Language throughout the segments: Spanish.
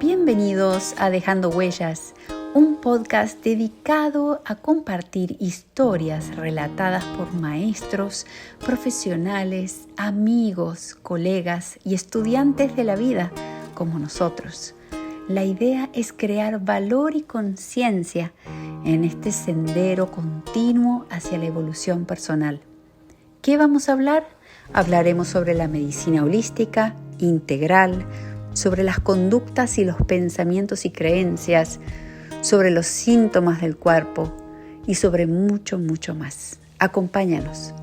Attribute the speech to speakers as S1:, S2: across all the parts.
S1: Bienvenidos a Dejando Huellas, un podcast dedicado a compartir historias relatadas por maestros, profesionales, amigos, colegas y estudiantes de la vida como nosotros. La idea es crear valor y conciencia en este sendero continuo hacia la evolución personal. ¿Qué vamos a hablar? Hablaremos sobre la medicina holística, integral, sobre las conductas y los pensamientos y creencias, sobre los síntomas del cuerpo y sobre mucho, mucho más. Acompáñanos.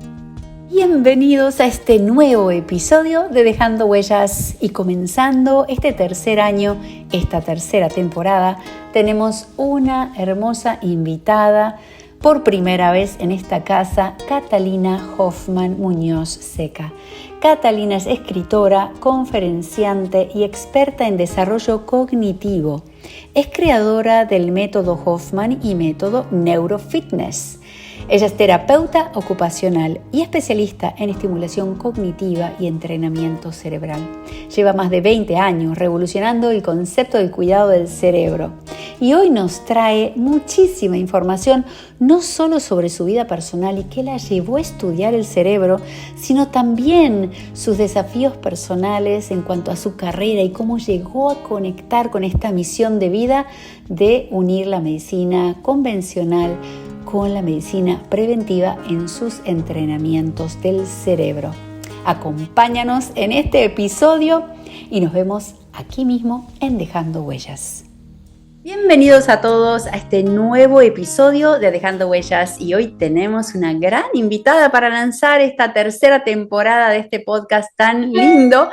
S1: Bienvenidos a este nuevo episodio de Dejando Huellas y comenzando este tercer año, esta tercera temporada, tenemos una hermosa invitada por primera vez en esta casa, Catalina Hoffman Muñoz Seca. Catalina es escritora, conferenciante y experta en desarrollo cognitivo. Es creadora del método Hoffman y método Neurofitness. Ella es terapeuta ocupacional y especialista en estimulación cognitiva y entrenamiento cerebral. Lleva más de 20 años revolucionando el concepto del cuidado del cerebro. Y hoy nos trae muchísima información, no solo sobre su vida personal y qué la llevó a estudiar el cerebro, sino también sus desafíos personales en cuanto a su carrera y cómo llegó a conectar con esta misión de vida de unir la medicina convencional con la medicina preventiva en sus entrenamientos del cerebro. Acompáñanos en este episodio y nos vemos aquí mismo en Dejando Huellas. Bienvenidos a todos a este nuevo episodio de Dejando Huellas y hoy tenemos una gran invitada para lanzar esta tercera temporada de este podcast tan lindo.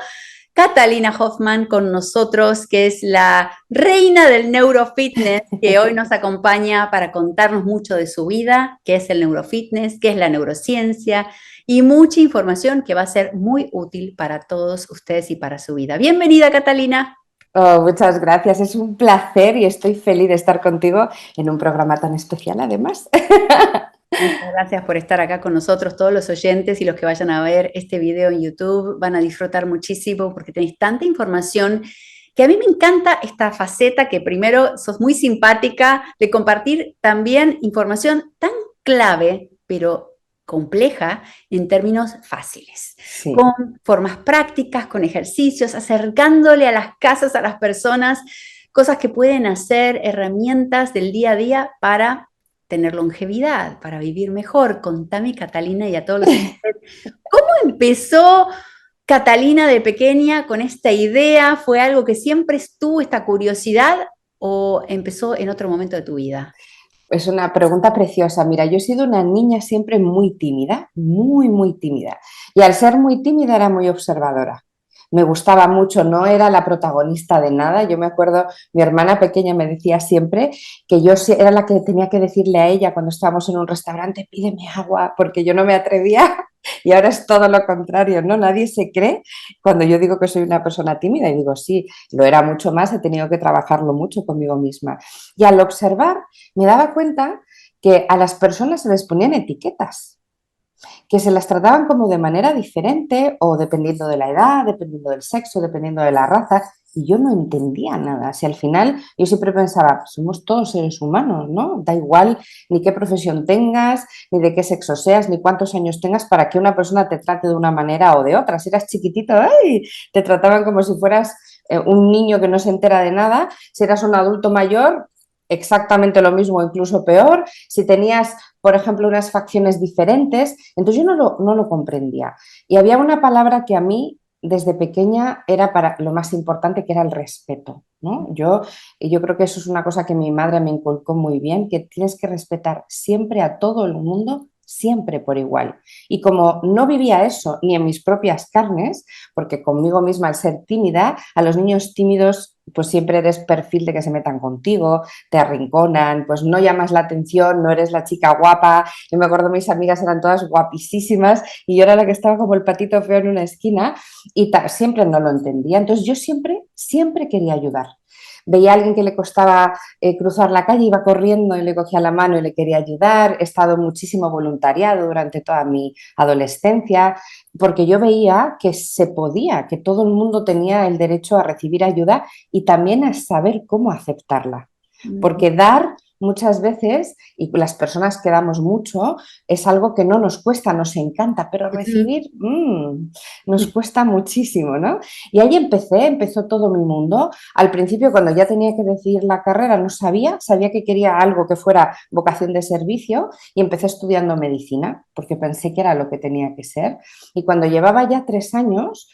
S1: Catalina Hoffman con nosotros, que es la reina del neurofitness, que hoy nos acompaña para contarnos mucho de su vida, qué es el neurofitness, qué es la neurociencia y mucha información que va a ser muy útil para todos ustedes y para su vida. Bienvenida, Catalina.
S2: Oh, muchas gracias, es un placer y estoy feliz de estar contigo en un programa tan especial además.
S1: Muchas gracias por estar acá con nosotros, todos los oyentes y los que vayan a ver este video en YouTube van a disfrutar muchísimo porque tenéis tanta información que a mí me encanta esta faceta que primero sos muy simpática de compartir también información tan clave, pero compleja en términos fáciles, sí, con formas prácticas, con ejercicios, acercándole a las casas, a las personas, cosas que pueden hacer, herramientas del día a día para tener longevidad, para vivir mejor. Contame, Catalina, y a todos los ¿cómo empezó Catalina de pequeña con esta idea? ¿Fue algo que siempre estuvo, esta curiosidad, o empezó en otro momento de tu vida?
S2: Es una pregunta preciosa. Mira, yo he sido una niña siempre muy tímida, muy tímida. Y al ser muy tímida era muy observadora. Me gustaba mucho, no era la protagonista de nada. Yo me acuerdo, mi hermana pequeña me decía siempre que yo era la que tenía que decirle a ella cuando estábamos en un restaurante, pídeme agua, porque yo no me atrevía. Y ahora es todo lo contrario, ¿no? Nadie se cree cuando yo digo que soy una persona tímida y digo, sí, lo era mucho más, he tenido que trabajarlo mucho conmigo misma. Y al observar me daba cuenta que a las personas se les ponían etiquetas, que se las trataban como de manera diferente o dependiendo de la edad, dependiendo del sexo, dependiendo de la raza, y yo no entendía nada. Si al final yo siempre pensaba, somos todos seres humanos, ¿no? Da igual ni qué profesión tengas, ni de qué sexo seas, ni cuántos años tengas para que una persona te trate de una manera o de otra. Si eras chiquitito, ¡ay!, te trataban como si fueras un niño que no se entera de nada. Si eras un adulto mayor, exactamente lo mismo, incluso peor. Si tenías, por ejemplo, unas facciones diferentes, entonces yo no lo comprendía. Y había una palabra que a mí desde pequeña era para lo más importante, que era el respeto, ¿no? Yo creo que eso es una cosa que mi madre me inculcó muy bien, que tienes que respetar siempre a todo el mundo, siempre por igual. Y como no vivía eso ni en mis propias carnes, porque conmigo misma al ser tímida, a los niños tímidos pues siempre eres perfil de que se metan contigo, te arrinconan, pues no llamas la atención, no eres la chica guapa. Yo me acuerdo, mis amigas eran todas guapísimas y yo era la que estaba como el patito feo en una esquina y siempre no lo entendía. Entonces yo siempre quería ayudar. veía a alguien que le costaba cruzar la calle, iba corriendo y le cogía la mano y le quería ayudar. He estado muchísimo voluntariado durante toda mi adolescencia, porque yo veía que se podía, que todo el mundo tenía el derecho a recibir ayuda y también a saber cómo aceptarla. Porque dar muchas veces, y las personas que damos mucho, es algo que no nos cuesta, nos encanta, pero recibir nos cuesta muchísimo, ¿no? Y ahí empezó todo mi mundo. Al principio, cuando ya tenía que decidir la carrera, no sabía que quería algo que fuera vocación de servicio y empecé estudiando medicina, porque pensé que era lo que tenía que ser. Y cuando llevaba ya 3 años,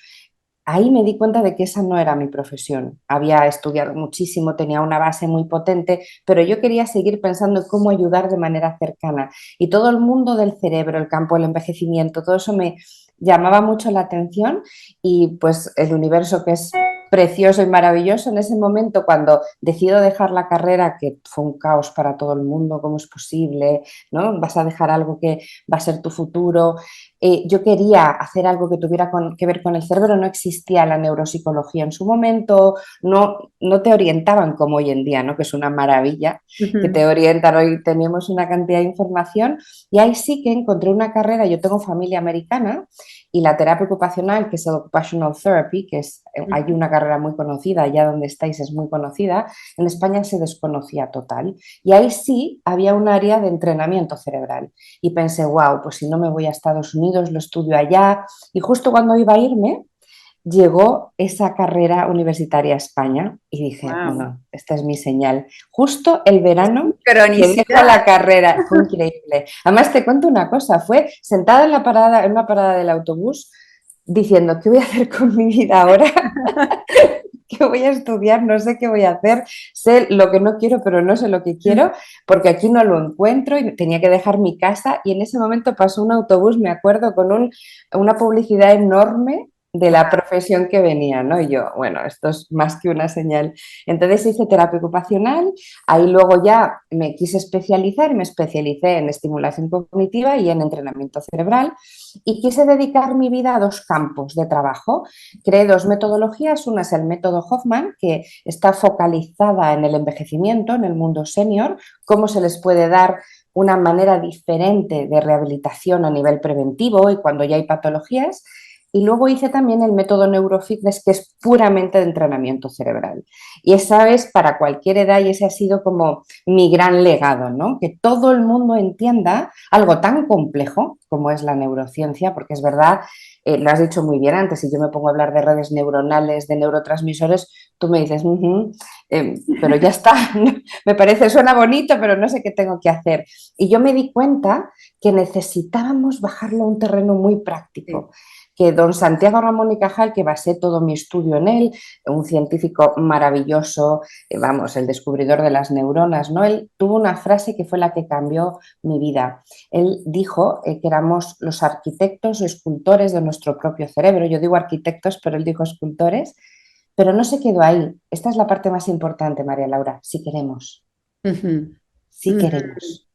S2: ahí me di cuenta de que esa no era mi profesión. Había estudiado muchísimo, tenía una base muy potente, pero yo quería seguir pensando en cómo ayudar de manera cercana. Y todo el mundo del cerebro, el campo del envejecimiento, todo eso me llamaba mucho la atención y pues el universo, que es precioso y maravilloso, en ese momento cuando decido dejar la carrera, que fue un caos para todo el mundo, ¿cómo es posible? ¿No? Vas a dejar algo que va a ser tu futuro. Yo quería hacer algo que tuviera que ver con el cerebro, no existía la neuropsicología en su momento, no te orientaban como hoy en día, ¿no? Que es una maravilla, que te orientan, hoy tenemos una cantidad de información y ahí sí que encontré una carrera. Yo tengo familia americana y la terapia ocupacional, que es el Occupational Therapy, hay una carrera muy conocida, allá donde estáis es muy conocida, en España se desconocía total. Y ahí sí había un área de entrenamiento cerebral. Y pensé, wow, pues si no me voy a Estados Unidos, lo estudio allá. Y justo cuando iba a irme, llegó esa carrera universitaria a España y dije,
S1: Wow.
S2: no, esta es mi señal. Justo el verano que dejo
S1: Sincronicidad.
S2: la carrera, fue increíble. Además, te cuento una cosa, fue sentada en una parada del autobús diciendo, ¿qué voy a hacer con mi vida ahora? ¿Qué voy a estudiar? No sé qué voy a hacer. Sé lo que no quiero, pero no sé lo que quiero, porque aquí no lo encuentro y tenía que dejar mi casa. Y en ese momento pasó un autobús, me acuerdo, con una publicidad enorme de la profesión que venía, ¿no? Y yo, bueno, esto es más que una señal. Entonces hice terapia ocupacional, ahí luego ya me quise especializar y me especialicé en estimulación cognitiva y en entrenamiento cerebral y quise dedicar mi vida a 2 campos de trabajo. Creé 2 metodologías, una es el método Hoffman, que está focalizada en el envejecimiento, en el mundo senior, cómo se les puede dar una manera diferente de rehabilitación a nivel preventivo y cuando ya hay patologías. Y luego hice también el método Neurofitness, que es puramente de entrenamiento cerebral. Y esa es para cualquier edad y ese ha sido como mi gran legado, ¿no? Que todo el mundo entienda algo tan complejo como es la neurociencia, porque es verdad, lo has dicho muy bien antes, si yo me pongo a hablar de redes neuronales, de neurotransmisores, tú me dices, pero ya está, me parece, suena bonito, pero no sé qué tengo que hacer. Y yo me di cuenta que necesitábamos bajarlo a un terreno muy práctico. Sí. Que don Santiago Ramón y Cajal, que basé todo mi estudio en él, un científico maravilloso, vamos, el descubridor de las neuronas, ¿no? Él tuvo una frase que fue la que cambió mi vida. Él dijo que éramos los arquitectos o escultores de nuestro propio cerebro. Yo digo arquitectos, pero él dijo escultores. Pero no se quedó ahí. Esta es la parte más importante, María Laura, si queremos. Si queremos.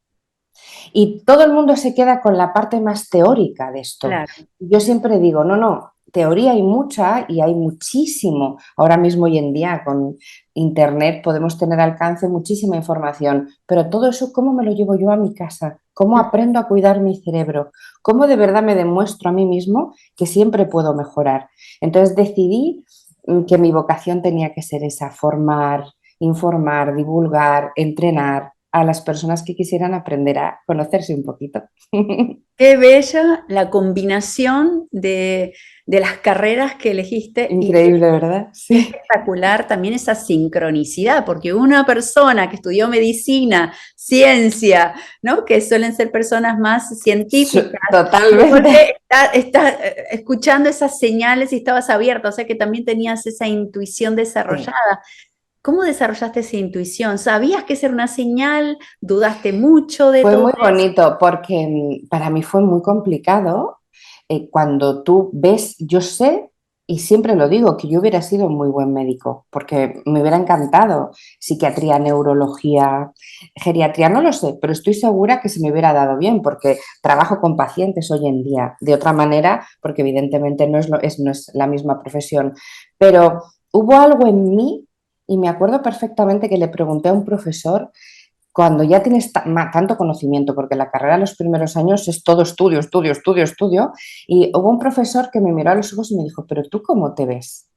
S2: Y todo el mundo se queda con la parte más teórica de esto.
S1: Claro.
S2: Yo siempre digo, no, teoría hay mucha y hay muchísimo. Ahora mismo, hoy en día, con Internet podemos tener alcance muchísima información, pero todo eso, ¿cómo me lo llevo yo a mi casa? ¿Cómo aprendo a cuidar mi cerebro? ¿Cómo de verdad me demuestro a mí mismo que siempre puedo mejorar? Entonces decidí que mi vocación tenía que ser esa, formar, informar, divulgar, entrenar a las personas que quisieran aprender a conocerse un poquito.
S1: Qué bella la combinación de las carreras que elegiste.
S2: Increíble,
S1: y
S2: ¿verdad? Sí.
S1: Espectacular también esa sincronicidad, porque una persona que estudió medicina, ciencia, ¿no? Que suelen ser personas más científicas.
S2: Totalmente.
S1: Estás escuchando esas señales y estabas abierta, o sea que también tenías esa intuición desarrollada. Sí. ¿Cómo desarrollaste esa intuición? ¿Sabías que esa era una señal? ¿Dudaste mucho de todo eso?
S2: Fue muy bonito porque para mí fue muy complicado cuando tú ves, yo sé, y siempre lo digo, que yo hubiera sido un muy buen médico, porque me hubiera encantado psiquiatría, neurología, geriatría, no lo sé, pero estoy segura que se me hubiera dado bien, porque trabajo con pacientes hoy en día, de otra manera, porque evidentemente no es la misma profesión, pero hubo algo en mí. y me acuerdo perfectamente que le pregunté a un profesor cuando ya tienes tanto conocimiento, porque la carrera los primeros años es todo estudio, estudio, estudio, estudio, y hubo un profesor que me miró a los ojos y me dijo, pero ¿tú cómo te ves?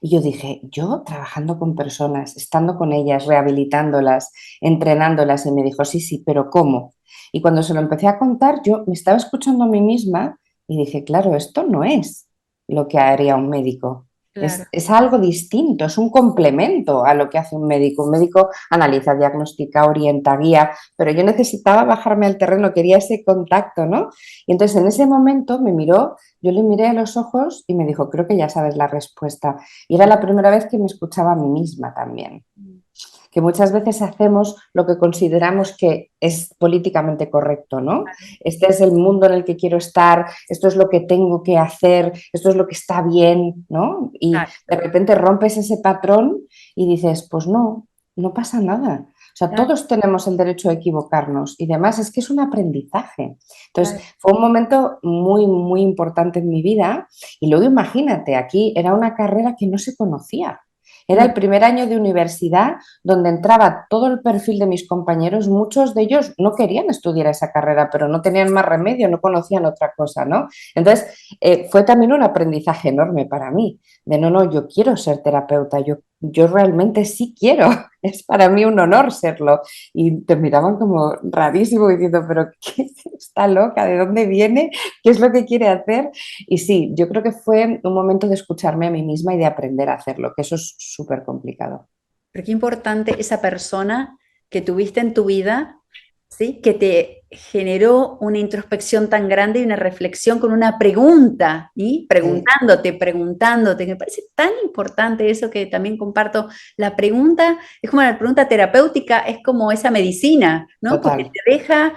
S2: Y yo dije, yo trabajando con personas, estando con ellas, rehabilitándolas, entrenándolas, y me dijo, sí, sí, pero ¿cómo? Y cuando se lo empecé a contar, yo me estaba escuchando a mí misma y dije, claro, esto no es lo que haría un médico.
S1: Claro,
S2: Es algo distinto, es un complemento a lo que hace un médico. Un médico analiza, diagnostica, orienta, guía, pero yo necesitaba bajarme al terreno, quería ese contacto, ¿no? Y entonces en ese momento me miró, yo le miré a los ojos y me dijo, creo que ya sabes la respuesta. Y era la primera vez que me escuchaba a mí misma también, que muchas veces hacemos lo que consideramos que es políticamente correcto, ¿no? Este es el mundo en el que quiero estar, esto es lo que tengo que hacer, esto es lo que está bien, ¿no? Y de
S1: exacto,
S2: repente rompes ese patrón y dices, pues no, no pasa nada. O sea,
S1: claro,
S2: todos tenemos el derecho a equivocarnos y demás, es que es un aprendizaje. Entonces,
S1: claro.
S2: fue un momento muy, muy importante en mi vida y luego imagínate, aquí era una carrera que no se conocía. Era
S1: Mm,
S2: el primer año de universidad donde entraba todo el perfil de mis compañeros, muchos de ellos no querían estudiar esa carrera, pero no tenían más remedio, no conocían otra cosa, ¿no? Entonces, fue también un aprendizaje enorme para mí, de no, no, yo quiero ser terapeuta, yo realmente sí quiero, es para mí un honor serlo. Y te miraban como rarísimo diciendo, pero ¿qué está loca? ¿De dónde viene? ¿Qué es lo que quiere hacer? Y sí, yo creo que fue un momento de escucharme a mí misma y de aprender a hacerlo, que eso es súper complicado.
S1: Pero qué importante esa persona que tuviste en tu vida, ¿sí? Que te generó una introspección tan grande y una reflexión con una pregunta, y
S2: Sí,
S1: preguntándote. Me parece tan importante eso que también comparto. La pregunta es como la pregunta terapéutica, es como esa medicina, ¿no? Porque
S2: total.
S1: te deja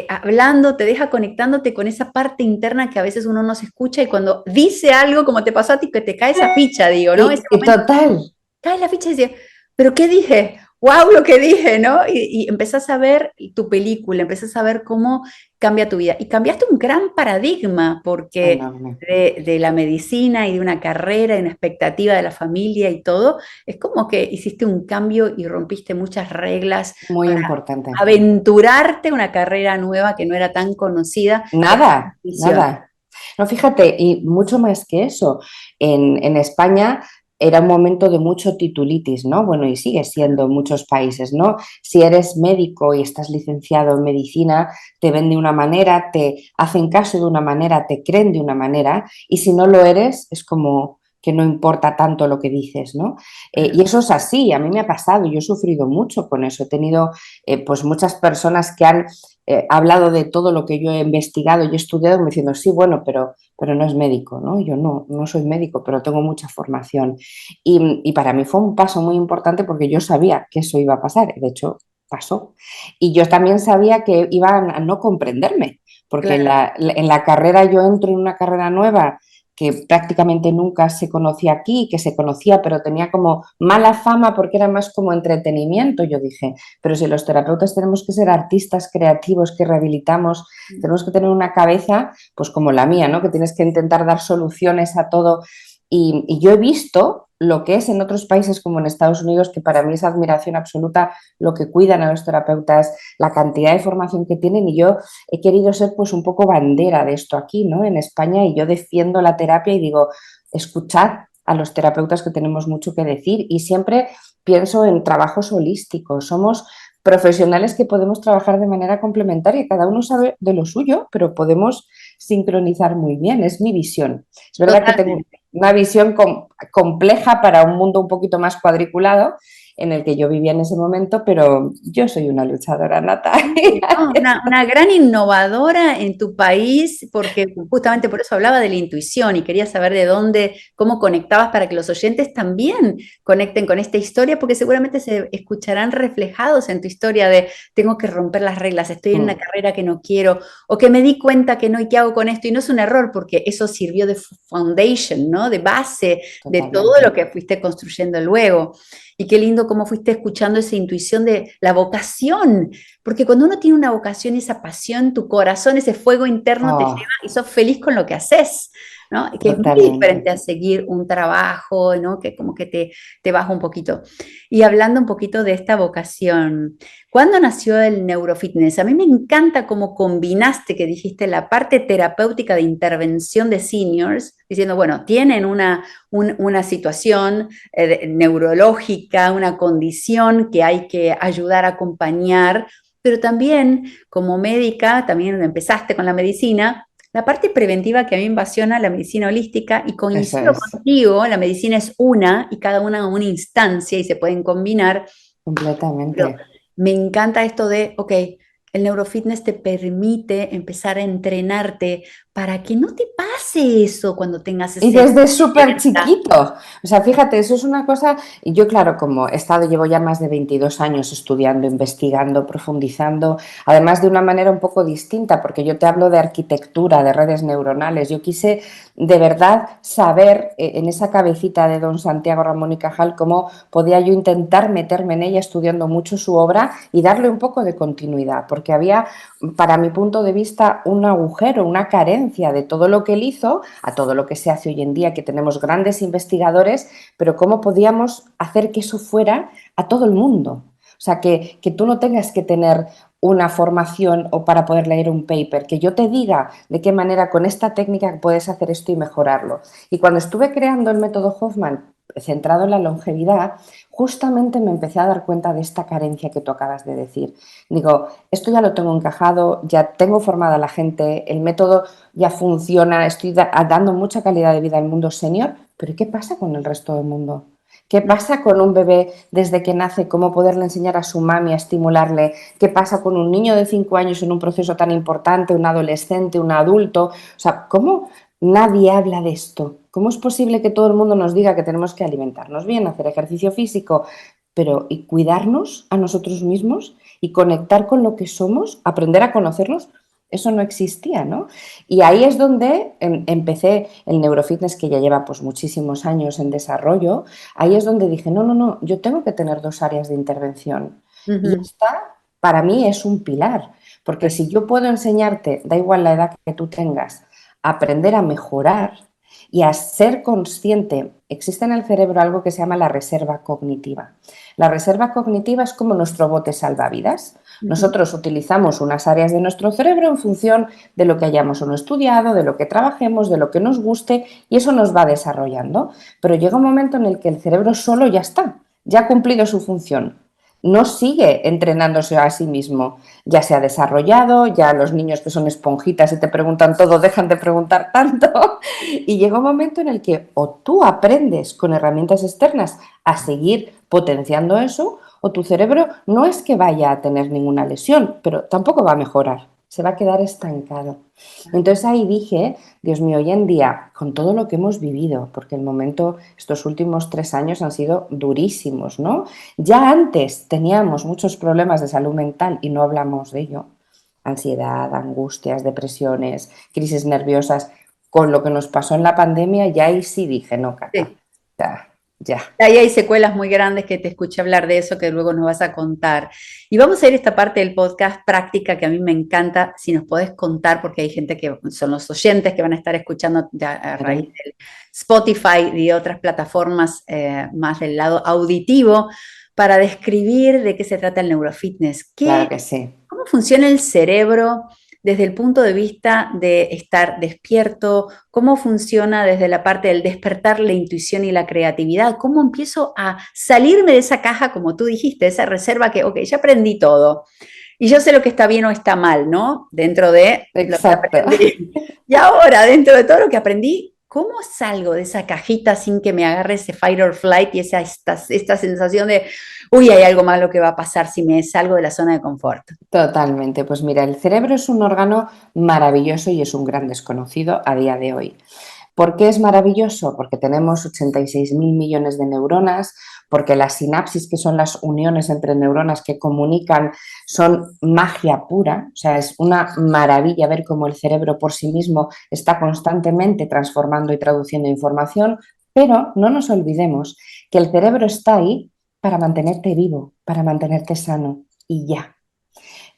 S1: hablando, te deja conectándote con esa parte interna que a veces uno no se escucha y cuando dice algo, como te pasó a ti, que te cae esa ficha, digo, ¿no? Ese
S2: Y
S1: momento
S2: total,
S1: cae la ficha y dice, ¿pero qué dije? ¡Wow! Lo que dije, ¿no? Y empezás a ver tu película, empezás a ver cómo cambia tu vida. Y cambiaste un gran paradigma, porque
S2: enorme,
S1: de la medicina y de una carrera y una expectativa de la familia y todo, es como que hiciste un cambio y rompiste muchas reglas
S2: muy
S1: para
S2: importante.
S1: aventurarte una carrera nueva que no era tan conocida.
S2: Nada,
S1: Visión.
S2: nada. No, fíjate, y mucho más que eso, en España era un momento de mucho titulitis, ¿no? Bueno, y sigue siendo en muchos países, ¿no? Si eres médico y estás licenciado en medicina, te ven de una manera, te hacen caso de una manera, te creen de una manera, y si no lo eres, es como que no importa tanto lo que dices, ¿no? Y eso es así, a mí me ha pasado, yo he sufrido mucho con eso, he tenido pues muchas personas que han hablado de todo lo que yo he investigado y he estudiado, me diciendo, sí, bueno, pero no es médico, ¿no? Yo no, no soy médico, pero tengo mucha formación. Y para mí fue un paso muy importante porque yo sabía que eso iba a pasar, de hecho, pasó. Y yo también sabía que iban a no comprenderme, porque
S1: Claro.
S2: en la carrera yo entro en una carrera nueva que prácticamente nunca se conocía aquí, que se conocía, pero tenía como mala fama porque era más como entretenimiento, yo dije, pero si los terapeutas tenemos que ser artistas creativos que rehabilitamos, tenemos que tener una cabeza, pues como la mía, ¿no? Que tienes que intentar dar soluciones a todo. Y yo he visto lo que es en otros países como en Estados Unidos, que para mí es admiración absoluta lo que cuidan a los terapeutas, la cantidad de formación que tienen y yo he querido ser pues un poco bandera de esto aquí, ¿no? En España y yo defiendo la terapia y digo, escuchad a los terapeutas que tenemos mucho que decir y siempre pienso en trabajos holísticos, somos profesionales que podemos trabajar de manera complementaria, cada uno sabe de lo suyo, pero podemos sincronizar muy bien, es mi visión. Es verdad que tengo
S1: Totalmente.
S2: una visión compleja para un mundo un poquito más cuadriculado en el que yo vivía en ese momento, pero yo soy una luchadora nata.
S1: Sí, ¿no? Una gran innovadora en tu país, porque justamente por eso hablaba de la intuición y quería saber de dónde, cómo conectabas para que los oyentes también conecten con esta historia, porque seguramente se escucharán reflejados en tu historia de tengo que romper las reglas, estoy en una carrera que no quiero, o que me di cuenta que no y qué hago con esto, y no es un error, porque eso sirvió de foundation, ¿no? De base de todo lo
S2: Totalmente.
S1: que fuiste construyendo luego. Y qué lindo cómo fuiste escuchando esa intuición de la vocación, porque cuando uno tiene una vocación, esa pasión, tu corazón, ese fuego interno te lleva
S2: Oh,
S1: y sos feliz con lo que haces. ¿no? Que es muy
S2: Totalmente.
S1: diferente a seguir un trabajo, ¿no? Que como que te baja un poquito. Y hablando un poquito de esta vocación, ¿cuándo nació el neurofitness? A mí me encanta cómo combinaste, que dijiste, la parte terapéutica de intervención de seniors, diciendo, bueno, tienen una situación neurológica, una condición que hay que ayudar a acompañar, pero también como médica, también empezaste con la medicina, la parte preventiva que a mí me apasiona, la medicina holística, y
S2: Eso
S1: coincido
S2: es,
S1: contigo, la medicina es una y cada una instancia y se pueden combinar, pero
S2: completamente.
S1: me encanta esto de, ok, el neurofitness te permite empezar a entrenarte para que no te pase eso cuando tengas
S2: Y
S1: ese...
S2: desde súper chiquito. O sea, fíjate, eso es una cosa. Y yo, claro, como he estado, llevo ya más de 22 años estudiando, investigando, profundizando, además de una manera un poco distinta, porque yo te hablo de arquitectura, de redes neuronales. Yo quise de verdad saber en esa cabecita de don Santiago Ramón y Cajal cómo podía yo intentar meterme en ella estudiando mucho su obra y darle un poco de continuidad, porque había, para mi punto de vista, un agujero, una carencia de todo lo que él hizo a todo lo que se hace hoy en día, que tenemos grandes investigadores, pero cómo podíamos hacer que eso fuera a todo el mundo. O sea, que tú no tengas que tener una formación o para poder leer un paper, que yo te diga de qué manera con esta técnica puedes hacer esto y mejorarlo. Y cuando estuve creando el método Hoffman centrado en la longevidad, justamente me empecé a dar cuenta de esta carencia que tú acabas de decir. Digo, esto ya lo tengo encajado, ya tengo formada a la gente, el método ya funciona, estoy dando mucha calidad de vida al mundo senior, pero ¿qué pasa con el resto del mundo? ¿Qué pasa con un bebé desde que nace? ¿Cómo poderle enseñar a su mami a estimularle? ¿Qué pasa con un niño de 5 años en un proceso tan importante, un adolescente, un adulto? O sea, ¿cómo nadie habla de esto? ¿Cómo es posible que todo el mundo nos diga que tenemos que alimentarnos bien, hacer ejercicio físico, pero y cuidarnos a nosotros mismos y conectar con lo que somos, aprender a conocernos? Eso no existía, ¿no? Y ahí es donde empecé el neurofitness, que ya lleva pues muchísimos años en desarrollo. Ahí es donde dije, no, no, no, yo tengo que tener dos áreas de intervención. Y
S1: Ujú.
S2: esta, para mí, es un pilar, porque si yo puedo enseñarte, da igual la edad que tú tengas, a aprender a mejorar y a ser consciente, existe en el cerebro algo que se llama la reserva cognitiva. La reserva cognitiva es como nuestro bote salvavidas.
S1: Ujú.
S2: Nosotros utilizamos unas áreas de nuestro cerebro en función de lo que hayamos o no estudiado, de lo que trabajemos, de lo que nos guste, y eso nos va desarrollando. Pero llega un momento en el que el cerebro solo ya está, ya ha cumplido su función. No sigue entrenándose a sí mismo. Ya se ha desarrollado, ya los niños que son esponjitas y te preguntan todo, dejan de preguntar tanto. Y llega un momento en el que o tú aprendes con herramientas externas a seguir potenciando eso, o tu cerebro no es que vaya a tener ninguna lesión, pero tampoco va a mejorar, se va a quedar estancado. Entonces ahí dije, Dios mío, hoy en día, con todo lo que hemos vivido, porque el momento, estos últimos 3 años han sido durísimos, ¿no? Ya antes teníamos muchos problemas de salud mental y no hablamos de ello. Ansiedad, angustias, depresiones, crisis nerviosas. Con lo que nos pasó en la pandemia, ya ahí sí dije, no, Cata,
S1: Sí.
S2: ya, ya.
S1: Ahí hay secuelas muy grandes que te escuché hablar de eso que luego nos vas a contar. Y vamos a ir a esta parte del podcast práctica que a mí me encanta, si nos podés contar, porque hay gente que son los oyentes que van a estar escuchando a raíz
S2: Claro,
S1: del Spotify y de otras plataformas más del lado auditivo, para describir de qué se trata el neurofitness.
S2: claro que sí.
S1: ¿Cómo funciona el cerebro desde el punto de vista de estar despierto? ¿Cómo funciona desde la parte del despertar la intuición y la creatividad? ¿Cómo empiezo a salirme de esa caja, como tú dijiste, esa reserva que, ok, ya aprendí todo y yo sé lo que está bien o está mal, ¿no? Dentro de lo que
S2: Exacto.
S1: aprendí. Y ahora, dentro de todo lo que aprendí, ¿cómo salgo de esa cajita sin que me agarre ese fight or flight y esta sensación de, uy, hay algo malo que va a pasar si me salgo de la zona de confort?
S2: Totalmente. Pues mira, el cerebro es un órgano maravilloso y es un gran desconocido a día de hoy. ¿Por qué es maravilloso? Porque tenemos 86.000 millones de neuronas, porque las sinapsis, que son las uniones entre neuronas que comunican, son magia pura. O sea, es una maravilla ver cómo el cerebro por sí mismo está constantemente transformando y traduciendo información, pero no nos olvidemos que el cerebro está ahí para mantenerte vivo, para mantenerte sano y ya.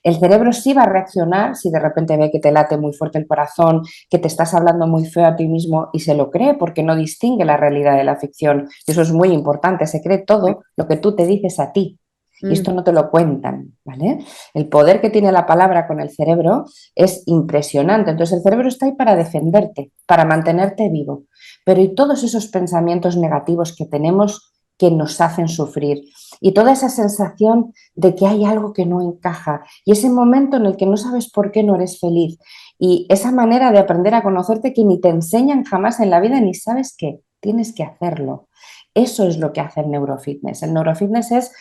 S2: El cerebro sí va a reaccionar si de repente ve que te late muy fuerte el corazón, que te estás hablando muy feo a ti mismo y se lo cree porque no distingue la realidad de la ficción. Y eso es muy importante, se cree todo lo que tú te dices a ti. Y
S1: Mm.
S2: esto no te lo cuentan, ¿vale? El poder que tiene la palabra con el cerebro es impresionante. Entonces el cerebro está ahí para defenderte, para mantenerte vivo. Pero y todos esos pensamientos negativos que tenemos que nos hacen sufrir y toda esa sensación de que hay algo que no encaja y ese momento en el que no sabes por qué no eres feliz y esa manera de aprender a conocerte que ni te enseñan jamás en la vida ni sabes que tienes que hacerlo. Eso es lo que hace el neurofitness. El neurofitness es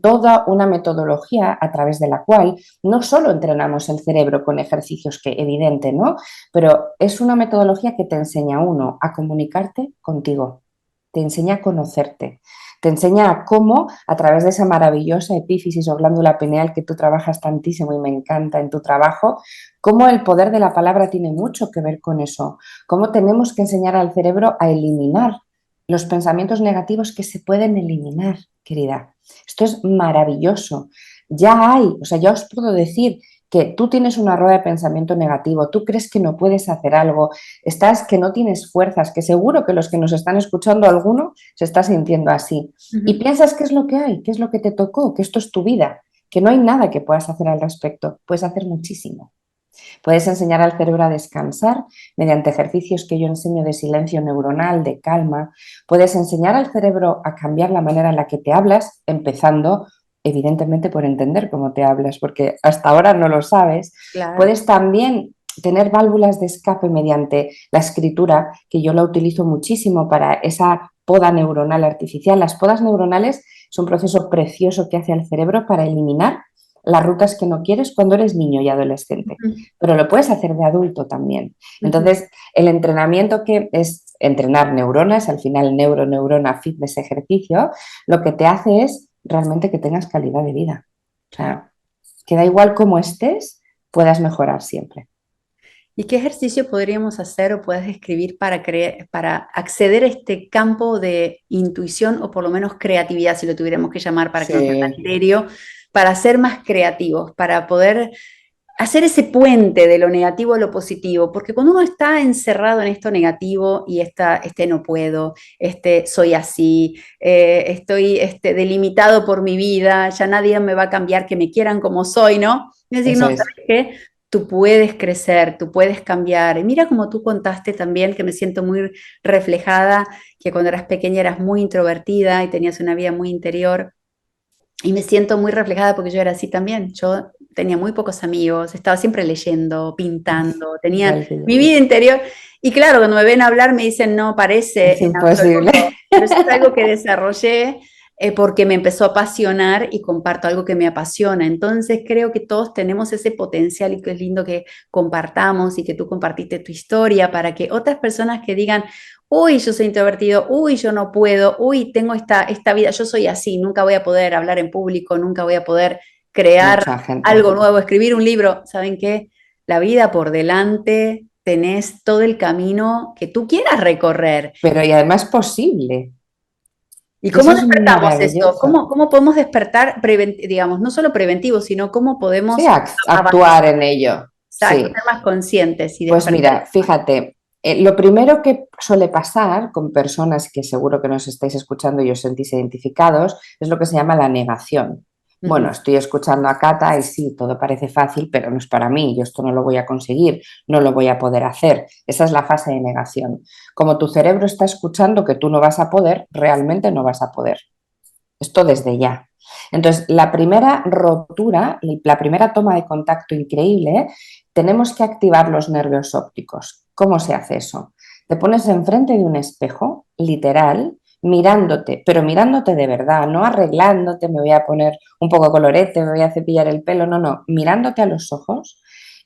S2: toda una metodología a través de la cual no solo entrenamos el cerebro con ejercicios que evidente, ¿no? Pero es una metodología que te enseña, uno, a comunicarte contigo, te enseña a conocerte, te enseña a cómo, a través de esa maravillosa epífisis o glándula pineal que tú trabajas tantísimo y me encanta en tu trabajo, cómo el poder de la palabra tiene mucho que ver con eso, cómo tenemos que enseñar al cerebro a eliminar los pensamientos negativos que se pueden eliminar, querida. Esto es maravilloso. Ya hay, o sea, ya os puedo decir que tú tienes una rueda de pensamiento negativo, tú crees que no puedes hacer algo, estás que no tienes fuerzas, que seguro que los que nos están escuchando, alguno se está sintiendo así. Y
S1: Ujú.
S2: piensas qué es lo que hay, qué es lo que te tocó, que esto es tu vida, que no hay nada que puedas hacer al respecto. Puedes hacer muchísimo. Puedes enseñar al cerebro a descansar mediante ejercicios que yo enseño de silencio neuronal, de calma. Puedes enseñar al cerebro a cambiar la manera en la que te hablas, empezando evidentemente por entender cómo te hablas, porque hasta ahora no lo sabes.
S1: Claro.
S2: Puedes también tener válvulas de escape mediante la escritura, que yo la utilizo muchísimo para esa poda neuronal artificial. Las podas neuronales es un proceso precioso que hace al cerebro para eliminar las rutas que no quieres cuando eres niño y adolescente,
S1: Ujú.
S2: pero lo puedes hacer de adulto también.
S1: Ujú.
S2: Entonces, el entrenamiento que es entrenar neuronas, al final neurona, fitness, ejercicio, lo que te hace es realmente que tengas calidad de vida. O
S1: Claro.
S2: sea, que da igual cómo estés, puedas mejorar siempre.
S1: ¿Y qué ejercicio podríamos hacer o puedes describir para acceder a este campo de intuición o por lo menos creatividad, si lo tuviéramos que llamar para que no sea tan
S2: Sí,
S1: etéreo, para ser más creativos, para poder hacer ese puente de lo negativo a lo positivo? Porque cuando uno está encerrado en esto negativo y este no puedo, este soy así, estoy delimitado por mi vida, ya nadie me va a cambiar que me quieran como soy, ¿no? Es decir,
S2: eso
S1: no,
S2: es.
S1: ¿sabes qué? Tú puedes crecer, tú puedes cambiar. Y mira como tú contaste también, que me siento muy reflejada, que cuando eras pequeña eras muy introvertida y tenías una vida muy interior. Y me siento muy reflejada porque yo era así también. Yo tenía muy pocos amigos, estaba siempre leyendo, pintando, tenía
S2: Igual que
S1: mi
S2: yo.
S1: vida interior. Y claro, cuando me ven hablar me dicen, no
S2: Es
S1: parece en
S2: imposible.
S1: absoluto. Pero eso es algo que desarrollé porque me empezó a apasionar y comparto algo que me apasiona. Entonces creo que todos tenemos ese potencial y que es lindo que compartamos y que tú compartiste tu historia para que otras personas que digan, uy, yo soy introvertido, uy, yo no puedo, uy, tengo esta vida, yo soy así, nunca voy a poder hablar en público, nunca voy a poder crear
S2: Mucha gente.
S1: algo nuevo, escribir un libro. ¿Saben qué? La vida por delante, tenés todo el camino que tú quieras recorrer.
S2: Pero y además posible.
S1: ¿Y
S2: Que
S1: cómo
S2: eso es
S1: despertamos eso?
S2: maravilloso.
S1: ¿Cómo podemos despertar, digamos, no solo preventivo, sino cómo
S2: Sí,
S1: podemos avanzar,
S2: actuar en ello.
S1: exacto,
S2: Sí.
S1: ser más conscientes y
S2: Pues
S1: despertar?
S2: mira, fíjate, lo primero que suele pasar con personas que seguro que nos estáis escuchando y os sentís identificados es lo que se llama la negación. Bueno,
S1: Ujú.
S2: estoy escuchando a Cata y sí, todo parece fácil, pero no es para mí, yo esto no lo voy a conseguir, no lo voy a poder hacer. Esa es la fase de negación. Como tu cerebro está escuchando que tú no vas a poder, realmente no vas a poder. Esto desde ya. Entonces, la primera rotura, la primera toma de contacto increíble, tenemos que activar los nervios ópticos. ¿Cómo se hace eso? Te pones enfrente de un espejo, literal, mirándote, pero mirándote de verdad, no arreglándote, me voy a poner un poco colorete, me voy a cepillar el pelo, no, no, mirándote a los ojos.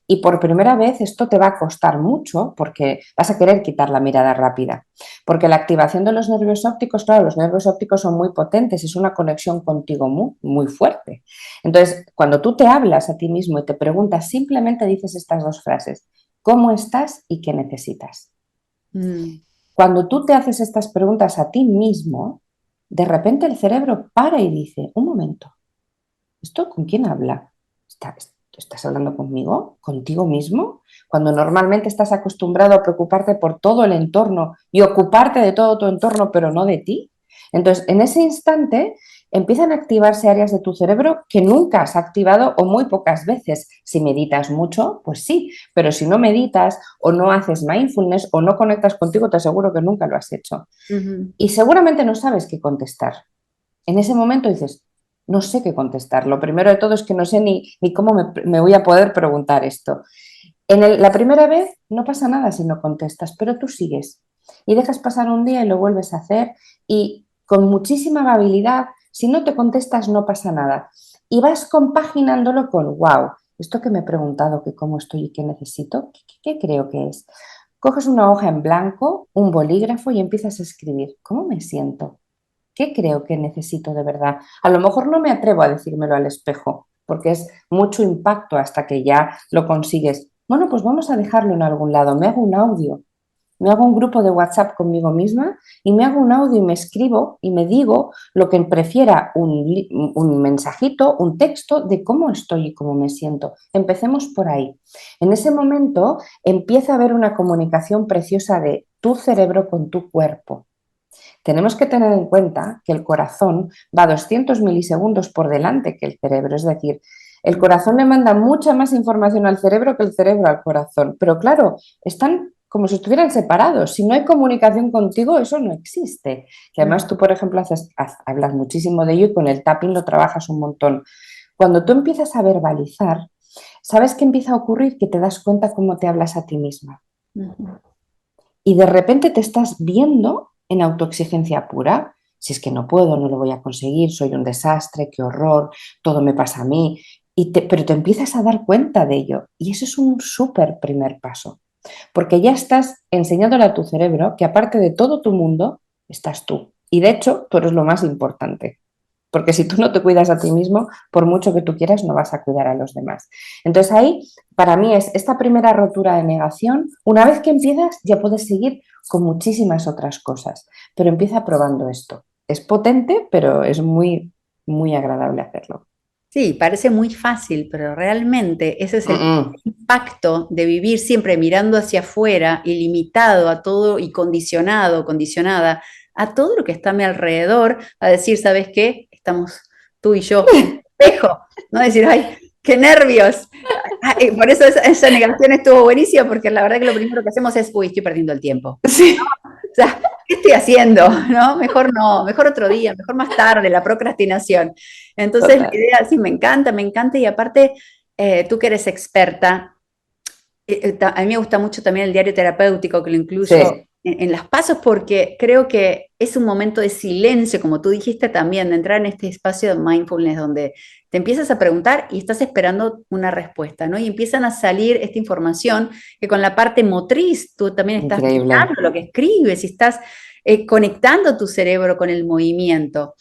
S2: Y por primera vez esto te va a costar mucho porque vas a querer quitar la mirada rápida. Porque la activación de los nervios ópticos, claro, los nervios ópticos son muy potentes, es una conexión contigo muy, muy fuerte. Entonces, cuando tú te hablas a ti mismo y te preguntas, simplemente dices estas dos frases, ¿cómo estás y qué necesitas?
S1: Mm.
S2: Cuando tú te haces estas preguntas a ti mismo, de repente el cerebro para y dice, un momento, ¿esto con quién habla? ¿estás hablando conmigo? ¿Contigo mismo? Cuando normalmente estás acostumbrado a preocuparte por todo el entorno y ocuparte de todo tu entorno, pero no de ti. Entonces, en ese instante empiezan a activarse áreas de tu cerebro que nunca has activado o muy pocas veces. Si meditas mucho, pues sí, pero si no meditas o no haces mindfulness o no conectas contigo, te aseguro que nunca lo has hecho.
S1: Ujú.
S2: Y seguramente no sabes qué contestar. En ese momento dices, no sé qué contestar. Lo primero de todo es que no sé ni cómo me voy a poder preguntar esto. La primera vez no pasa nada si no contestas, pero tú sigues y dejas pasar un día y lo vuelves a hacer y con muchísima amabilidad, si no te contestas no pasa nada. Y vas compaginándolo con, wow, esto que me he preguntado, que cómo estoy y qué necesito, ¿qué creo que es? Coges una hoja en blanco, un bolígrafo y empiezas a escribir, ¿cómo me siento? ¿Qué creo que necesito de verdad? A lo mejor no me atrevo a decírmelo al espejo, porque es mucho impacto hasta que ya lo consigues. Bueno, pues vamos a dejarlo en algún lado. Me hago un audio, me hago un grupo de WhatsApp conmigo misma y me hago un audio y me escribo y me digo lo que prefiera, un mensajito, un texto de cómo estoy y cómo me siento. Empecemos por ahí. En ese momento empieza a haber una comunicación preciosa de tu cerebro con tu cuerpo. Tenemos que tener en cuenta que el corazón va 200 milisegundos por delante que el cerebro, es decir, el corazón le manda mucha más información al cerebro que el cerebro al corazón, pero claro, están como si estuvieran separados. Si no hay comunicación contigo, eso no existe. Que además tú, por ejemplo, hablas muchísimo de ello y con el tapping lo trabajas un montón. Cuando tú empiezas a verbalizar, ¿sabes qué empieza a ocurrir? Que te das cuenta cómo te hablas a ti misma.
S1: Ujú.
S2: Y de repente te estás viendo en autoexigencia pura. Si es que no puedo, no lo voy a conseguir, soy un desastre, qué horror, todo me pasa a mí. Pero te empiezas a dar cuenta de ello. Y eso es un súper primer paso. Porque ya estás enseñándole a tu cerebro que aparte de todo tu mundo, estás tú. Y de hecho, tú eres lo más importante. Porque si tú no te cuidas a ti mismo, por mucho que tú quieras, no vas a cuidar a los demás. Entonces ahí, para mí, es esta primera rotura de negación. Una vez que empiezas, ya puedes seguir con muchísimas otras cosas. Pero empieza probando esto. Es potente, pero es muy, muy agradable hacerlo.
S1: Sí, parece muy fácil, pero realmente ese es
S2: Mm,
S1: el
S2: mm.
S1: impacto de vivir siempre mirando hacia afuera y limitado a todo y condicionado, condicionada a todo lo que está a mi alrededor, a decir, ¿sabes qué? Estamos tú y yo en el espejo, ¿no? Decir, ay, qué nervios. Por eso esa negación estuvo buenísima, porque la verdad que lo primero que hacemos es, uy, estoy perdiendo el tiempo.
S2: Sí,
S1: O sea, ¿qué estoy haciendo? ¿No? Mejor no, mejor otro día, mejor más tarde, la procrastinación. Entonces, la
S2: total.
S1: idea, sí, me encanta, y aparte, tú que eres experta, a mí me gusta mucho también el diario terapéutico, que lo incluyo
S2: Sí,
S1: en las pasos, porque creo que es un momento de silencio, como tú dijiste también, de entrar en este espacio de mindfulness donde te empiezas a preguntar y estás esperando una respuesta, ¿no? Y empiezan a salir esta información que con la parte motriz tú también estás
S2: increíble.
S1: mirando lo que escribes y estás conectando tu cerebro con el movimiento.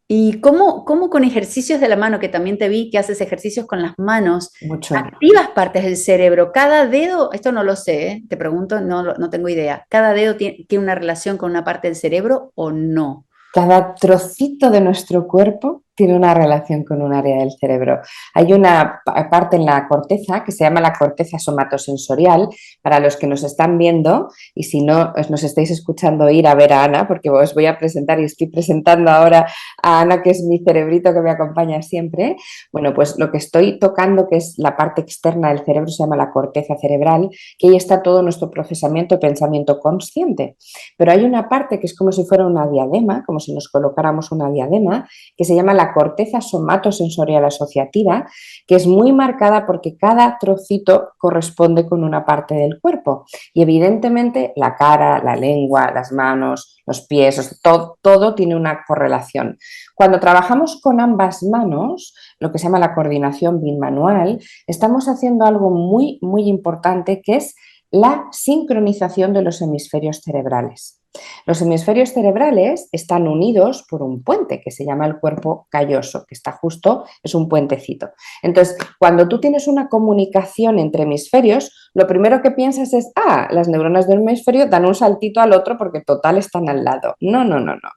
S1: ¿Y cómo con ejercicios de la mano, que también te vi que haces ejercicios con las manos,
S2: Mucho.
S1: activas partes del cerebro? Cada dedo, esto no lo sé, te pregunto, no tengo idea. ¿Cada dedo tiene una relación con una parte del cerebro o no?
S2: Cada trocito de nuestro cuerpo tiene una relación con un área del cerebro. Hay una parte en la corteza que se llama la corteza somatosensorial, para los que nos están viendo, y si no nos estáis escuchando, ir a ver a Ana, porque os voy a presentar y estoy presentando ahora a Ana, que es mi cerebrito que me acompaña siempre. Bueno, pues lo que estoy tocando, que es la parte externa del cerebro, se llama la corteza cerebral, que ahí está todo nuestro procesamiento y pensamiento consciente. Pero hay una parte que es como si fuera una diadema, como si nos colocáramos una diadema, que se llama la corteza somatosensorial asociativa, que es muy marcada porque cada trocito corresponde con una parte del cuerpo. Y evidentemente la cara, la lengua, las manos, los pies, todo tiene una correlación. Cuando trabajamos con ambas manos, lo que se llama la coordinación bimanual, estamos haciendo algo muy, muy importante, que es la sincronización de los hemisferios cerebrales. Los hemisferios cerebrales están unidos por un puente que se llama el cuerpo calloso, que está justo, es un puentecito. Entonces, cuando tú tienes una comunicación entre hemisferios, lo primero que piensas es, las neuronas de un hemisferio dan un saltito al otro porque total están al lado. No, no, no, no.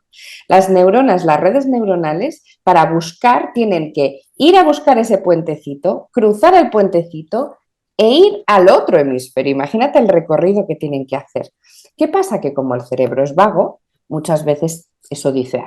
S2: Las neuronas, las redes neuronales, para buscar, tienen que ir a buscar ese puentecito, cruzar el puentecito e ir al otro hemisferio. Imagínate el recorrido que tienen que hacer. ¿Qué pasa? Que como el cerebro es vago, muchas veces eso dice,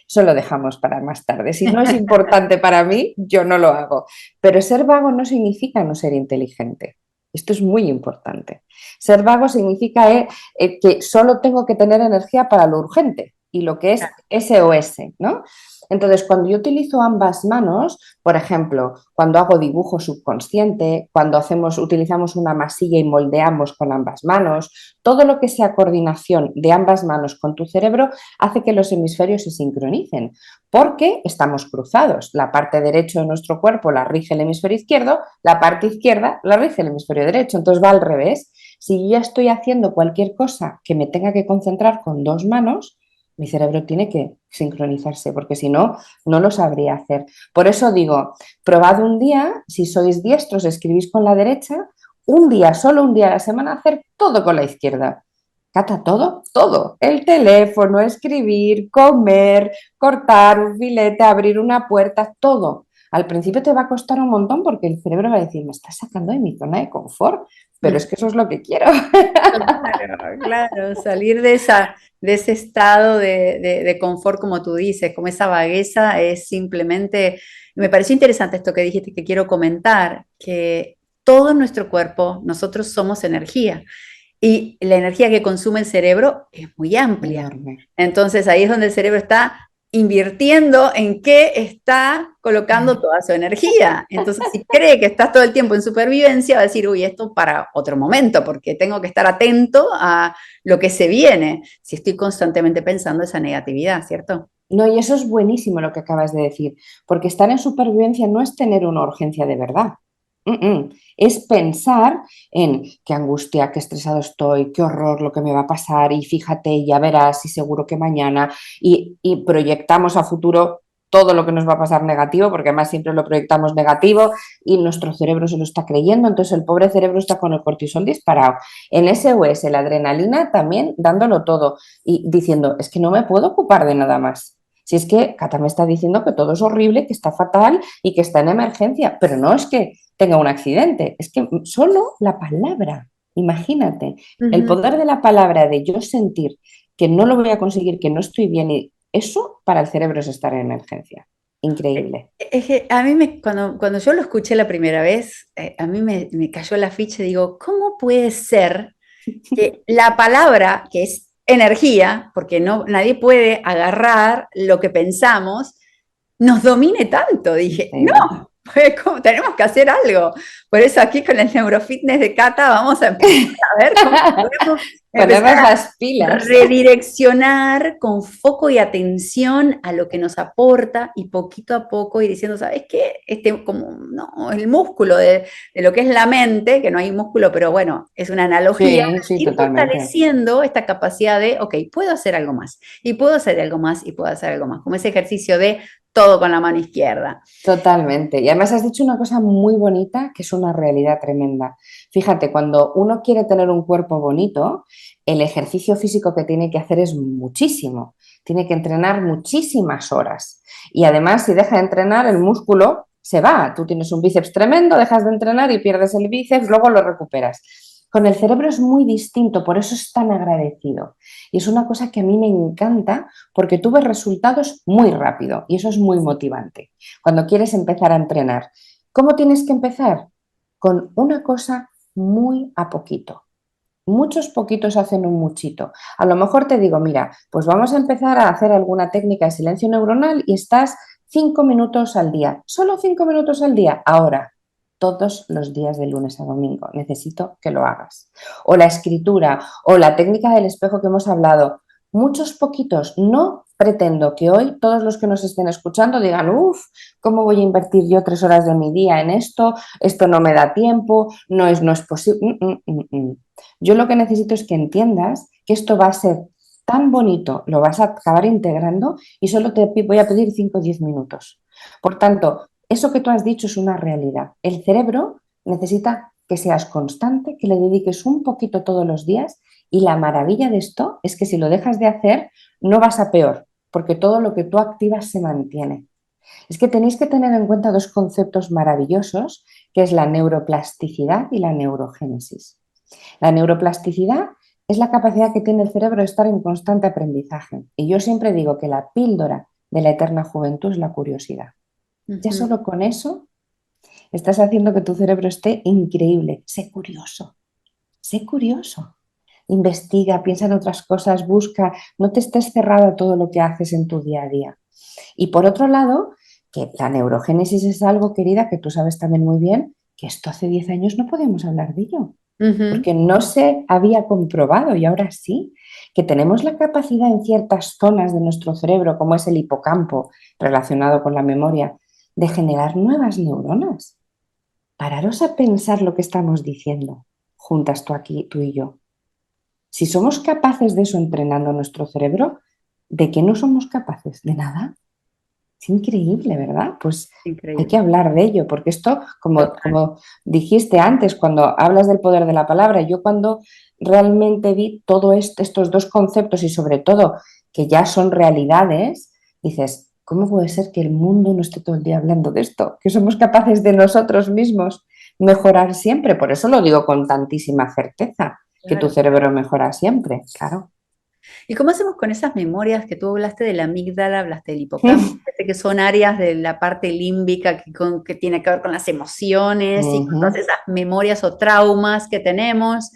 S2: eso lo dejamos para más tarde. Si no es importante para mí, yo no lo hago. Pero ser vago no significa no ser inteligente. Esto es muy importante. Ser vago significa que solo tengo que tener energía para lo urgente y lo que es SOS, ¿no? Entonces, cuando yo utilizo ambas manos, por ejemplo, cuando hago dibujo subconsciente, cuando utilizamos una masilla y moldeamos con ambas manos, todo lo que sea coordinación de ambas manos con tu cerebro hace que los hemisferios se sincronicen, porque estamos cruzados. La parte derecha de nuestro cuerpo la rige el hemisferio izquierdo, la parte izquierda la rige el hemisferio derecho, entonces va al revés. Si yo ya estoy haciendo cualquier cosa que me tenga que concentrar con dos manos, mi cerebro tiene que sincronizarse, porque si no, no lo sabría hacer. Por eso digo, probad un día, si sois diestros, escribís con la derecha, un día, solo un día a la semana, hacer todo con la izquierda. Cata, todo, todo. El teléfono, escribir, comer, cortar un filete, abrir una puerta, todo. Al principio te va a costar un montón porque el cerebro va a decir, me estás sacando de mi zona de confort, pero es que eso es lo que quiero.
S1: Claro, claro, salir de ese estado de confort, como tú dices, como esa vagueza, es simplemente, me pareció interesante esto que dijiste, que quiero comentar, que todo nuestro cuerpo, nosotros somos energía. Y la energía que consume el cerebro es muy amplia.
S2: Enorme.
S1: Entonces ahí es donde el cerebro está invirtiendo en qué está colocando toda su energía. Entonces, si cree que estás todo el tiempo en supervivencia, va a decir, uy, esto para otro momento, porque tengo que estar atento a lo que se viene, si estoy constantemente pensando esa negatividad, ¿cierto?
S2: No, y eso es buenísimo lo que acabas de decir, porque estar en supervivencia no es tener una urgencia de verdad. Es pensar en qué angustia, qué estresado estoy, qué horror lo que me va a pasar y fíjate, ya verás y seguro que mañana y proyectamos a futuro todo lo que nos va a pasar negativo, porque además siempre lo proyectamos negativo y nuestro cerebro se lo está creyendo, entonces el pobre cerebro está con el cortisol disparado. En SOS, la adrenalina también dándolo todo y diciendo, es que no me puedo ocupar de nada más. Si es que Cata me está diciendo que todo es horrible, que está fatal y que está en emergencia, pero no es que tenga un accidente, es que solo la palabra, imagínate, el
S1: Ujú.
S2: poder de la palabra, de yo sentir que no lo voy a conseguir, que no estoy bien, y eso para el cerebro es estar en emergencia. Increíble.
S1: Es que a mí cuando yo lo escuché la primera vez, a mí me cayó la ficha y digo, ¿cómo puede ser que la palabra, que es energía, porque no, nadie puede agarrar lo que pensamos, nos domine tanto? Dije,
S2: Increíble.
S1: no, pues, tenemos que hacer algo. Por eso aquí con el neurofitness de Cata vamos a empezar a ver cómo podemos empezar
S2: Ponernos
S1: a
S2: las pilas.
S1: redireccionar con foco y atención a lo que nos aporta y poquito a poco ir diciendo, ¿sabes qué? Como, no, el músculo de lo que es la mente, que no hay músculo, pero bueno, es una analogía,
S2: Sí, sí,
S1: ir
S2: totalmente.
S1: fortaleciendo esta capacidad de, ok, puedo hacer algo más, y puedo hacer algo más, y puedo hacer algo más, como ese ejercicio de todo con la mano izquierda.
S2: Totalmente. Y además has dicho una cosa muy bonita que es una realidad tremenda. Fíjate, cuando uno quiere tener un cuerpo bonito, el ejercicio físico que tiene que hacer es muchísimo. Tiene que entrenar muchísimas horas. Y además, si deja de entrenar, el músculo se va. Tú tienes un bíceps tremendo, dejas de entrenar y pierdes el bíceps, luego lo recuperas. Con el cerebro es muy distinto, por eso es tan agradecido. Y es una cosa que a mí me encanta porque tú ves resultados muy rápido y eso es muy motivante. Cuando quieres empezar a entrenar, ¿cómo tienes que empezar? Con una cosa muy a poquito. Muchos poquitos hacen un muchito. A lo mejor te digo, mira, pues vamos a empezar a hacer alguna técnica de silencio neuronal y estás 5 minutos al día. Solo 5 minutos al día. Ahora, todos los días de lunes a domingo. Necesito que lo hagas. O la escritura o la técnica del espejo que hemos hablado. Muchos poquitos, no pretendo que hoy todos los que nos estén escuchando digan, uff, ¿cómo voy a invertir yo 3 horas de mi día en esto? Esto no me da tiempo, no es posible. Yo lo que necesito es que entiendas que esto va a ser tan bonito, lo vas a acabar integrando y solo te voy a pedir 5 o 10 minutos. Por tanto, eso que tú has dicho es una realidad. El cerebro necesita que seas constante, que le dediques un poquito todos los días y la maravilla de esto es que si lo dejas de hacer no vas a peor, porque todo lo que tú activas se mantiene. Es que tenéis que tener en cuenta dos conceptos maravillosos, que es la neuroplasticidad y la neurogénesis. La neuroplasticidad es la capacidad que tiene el cerebro de estar en constante aprendizaje. Y yo siempre digo que la píldora de la eterna juventud es la curiosidad. Ya
S1: Ujú.
S2: solo con eso estás haciendo que tu cerebro esté increíble. Sé curioso, sé curioso. Investiga, piensa en otras cosas, busca, no te estés cerrado a todo lo que haces en tu día a día. Y por otro lado, que la neurogénesis es algo, querida, que tú sabes también muy bien, que esto hace 10 años no podíamos hablar de ello,
S1: Ujú.
S2: porque no se había comprobado y ahora sí, que tenemos la capacidad en ciertas zonas de nuestro cerebro, como es el hipocampo relacionado con la memoria, de generar nuevas neuronas. Pararos a pensar lo que estamos diciendo, juntas tú aquí, tú y yo. Si somos capaces de eso entrenando nuestro cerebro, ¿de qué no somos capaces? De nada. Es increíble, ¿verdad? Pues hay que
S1: Increíble.
S2: hablar de ello, porque esto,
S1: Total.
S2: como dijiste antes, cuando hablas del poder de la palabra, yo cuando realmente vi todos estos dos conceptos y sobre todo que ya son realidades, dices, ¿cómo puede ser que el mundo no esté todo el día hablando de esto? Que somos capaces de nosotros mismos mejorar siempre. Por eso lo digo con tantísima certeza, que tu
S1: Claro.
S2: cerebro mejora siempre, claro.
S1: ¿Y cómo hacemos con esas memorias que tú hablaste de la amígdala, hablaste del hipocampo, que son áreas de la parte límbica que tiene que ver con las emociones y con todas
S2: Ujú.
S1: esas memorias o traumas que tenemos?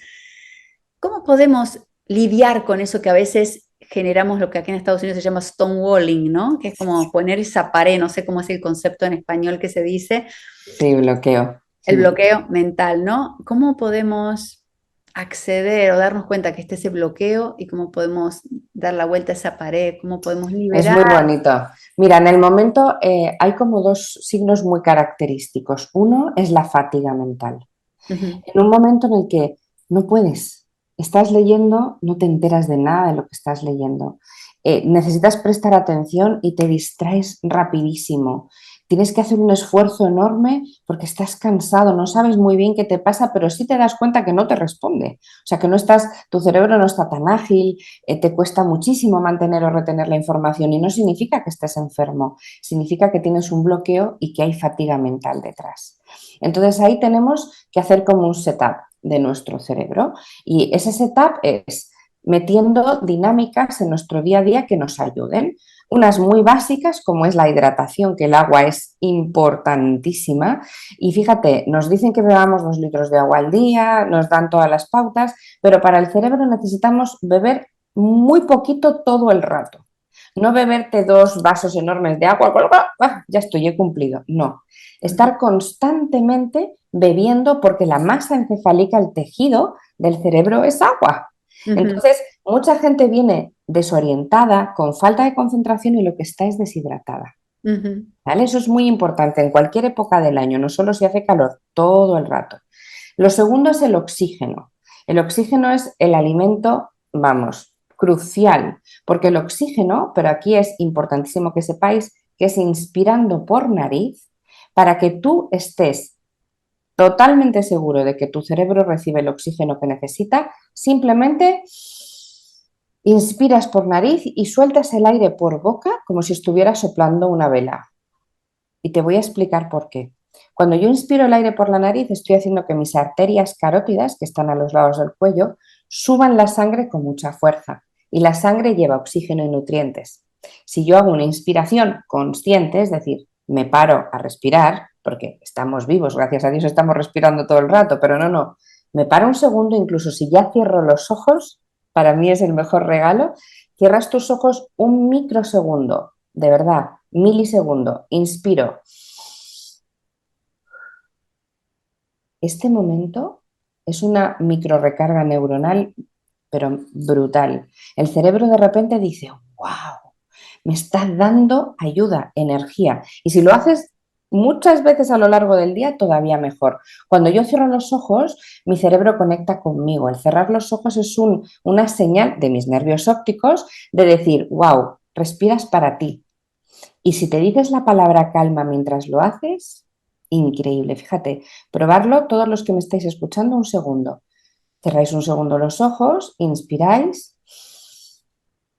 S1: ¿Cómo podemos lidiar con eso que a veces generamos lo que aquí en Estados Unidos se llama stonewalling, ¿no? Que es como poner esa pared, no sé cómo es el concepto en español que se dice,
S2: Sí, bloqueo.
S1: el bloqueo mental, ¿no? ¿Cómo podemos acceder o darnos cuenta que esté ese bloqueo y cómo podemos dar la vuelta a esa pared? ¿Cómo podemos
S2: Es
S1: liberar?
S2: muy bonito. Mira, en el momento hay como dos signos muy característicos. Uno es la fatiga mental.
S1: Ujú.
S2: En un momento en el que no puedes, estás leyendo, no te enteras de nada de lo que estás leyendo. Necesitas prestar atención y te distraes rapidísimo. Tienes que hacer un esfuerzo enorme porque estás cansado, no sabes muy bien qué te pasa, pero sí te das cuenta que no te responde. O sea, que no estás, tu cerebro no está tan ágil, te cuesta muchísimo mantener o retener la información y no significa que estés enfermo, significa que tienes un bloqueo y que hay fatiga mental detrás. Entonces ahí tenemos que hacer como un setup de nuestro cerebro y ese setup es metiendo dinámicas en nuestro día a día que nos ayuden. Unas muy básicas como es la hidratación, que el agua es importantísima y fíjate, nos dicen que bebamos 2 litros de agua al día, nos dan todas las pautas, pero para el cerebro necesitamos beber muy poquito todo el rato. No beberte 2 vasos enormes de agua, ya estoy, he cumplido. No,
S1: Ujú.
S2: estar constantemente bebiendo porque la masa encefálica, el tejido del cerebro es agua.
S1: Ujú.
S2: Entonces, mucha gente viene desorientada, con falta de concentración y lo que está es deshidratada.
S1: Ujú.
S2: ¿Vale? Eso es muy importante en cualquier época del año, no solo si hace calor, todo el rato. Lo segundo es el oxígeno. El oxígeno es el alimento, vamos, crucial, porque el oxígeno, pero aquí es importantísimo que sepáis que es inspirando por nariz para que tú estés totalmente seguro de que tu cerebro recibe el oxígeno que necesita, simplemente inspiras por nariz y sueltas el aire por boca como si estuvieras soplando una vela. Y te voy a explicar por qué. Cuando yo inspiro el aire por la nariz, estoy haciendo que mis arterias carótidas, que están a los lados del cuello, suban la sangre con mucha fuerza. Y la sangre lleva oxígeno y nutrientes. Si yo hago una inspiración consciente, es decir, me paro a respirar, porque estamos vivos, gracias a Dios estamos respirando todo el rato, pero no, me paro un segundo, incluso si ya cierro los ojos, para mí es el mejor regalo, cierras tus ojos un microsegundo, de verdad, milisegundo, inspiro. Este momento es una micro recarga neuronal, pero brutal. El cerebro de repente dice, wow, me estás dando ayuda, energía. Y si lo haces muchas veces a lo largo del día, todavía mejor. Cuando yo cierro los ojos, mi cerebro conecta conmigo. El cerrar los ojos es una señal de mis nervios ópticos de decir, wow, respiras para ti. Y si te dices la palabra calma mientras lo haces, increíble. Fíjate, probarlo todos los que me estáis escuchando un segundo. Cerráis un segundo los ojos, inspiráis,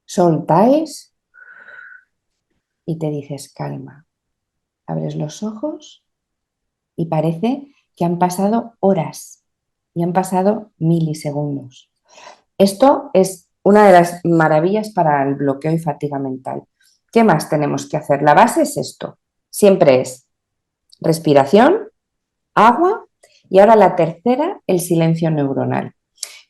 S2: soltáis y te dices calma. Abres los ojos y parece que han pasado horas y han pasado milisegundos. Esto es una de las maravillas para el bloqueo y fatiga mental. ¿Qué más tenemos que hacer? La base es esto. Siempre es respiración, agua y ahora la tercera, el silencio neuronal.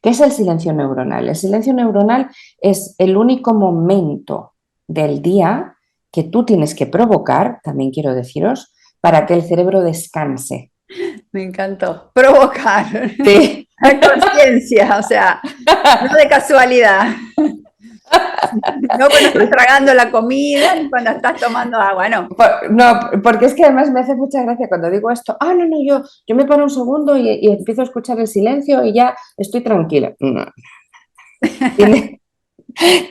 S2: ¿Qué es el silencio neuronal? El silencio neuronal es el único momento del día que tú tienes que provocar, también quiero deciros, para que el cerebro descanse.
S1: Me encantó. Provocar.
S2: Sí.
S1: La conciencia, o sea, no de casualidad. No cuando estás tragando la comida ni cuando estás tomando agua, no.
S2: No, porque es que además me hace mucha gracia cuando digo esto. No, yo me paro un segundo y empiezo a escuchar el silencio y ya estoy tranquila. No. Tienes,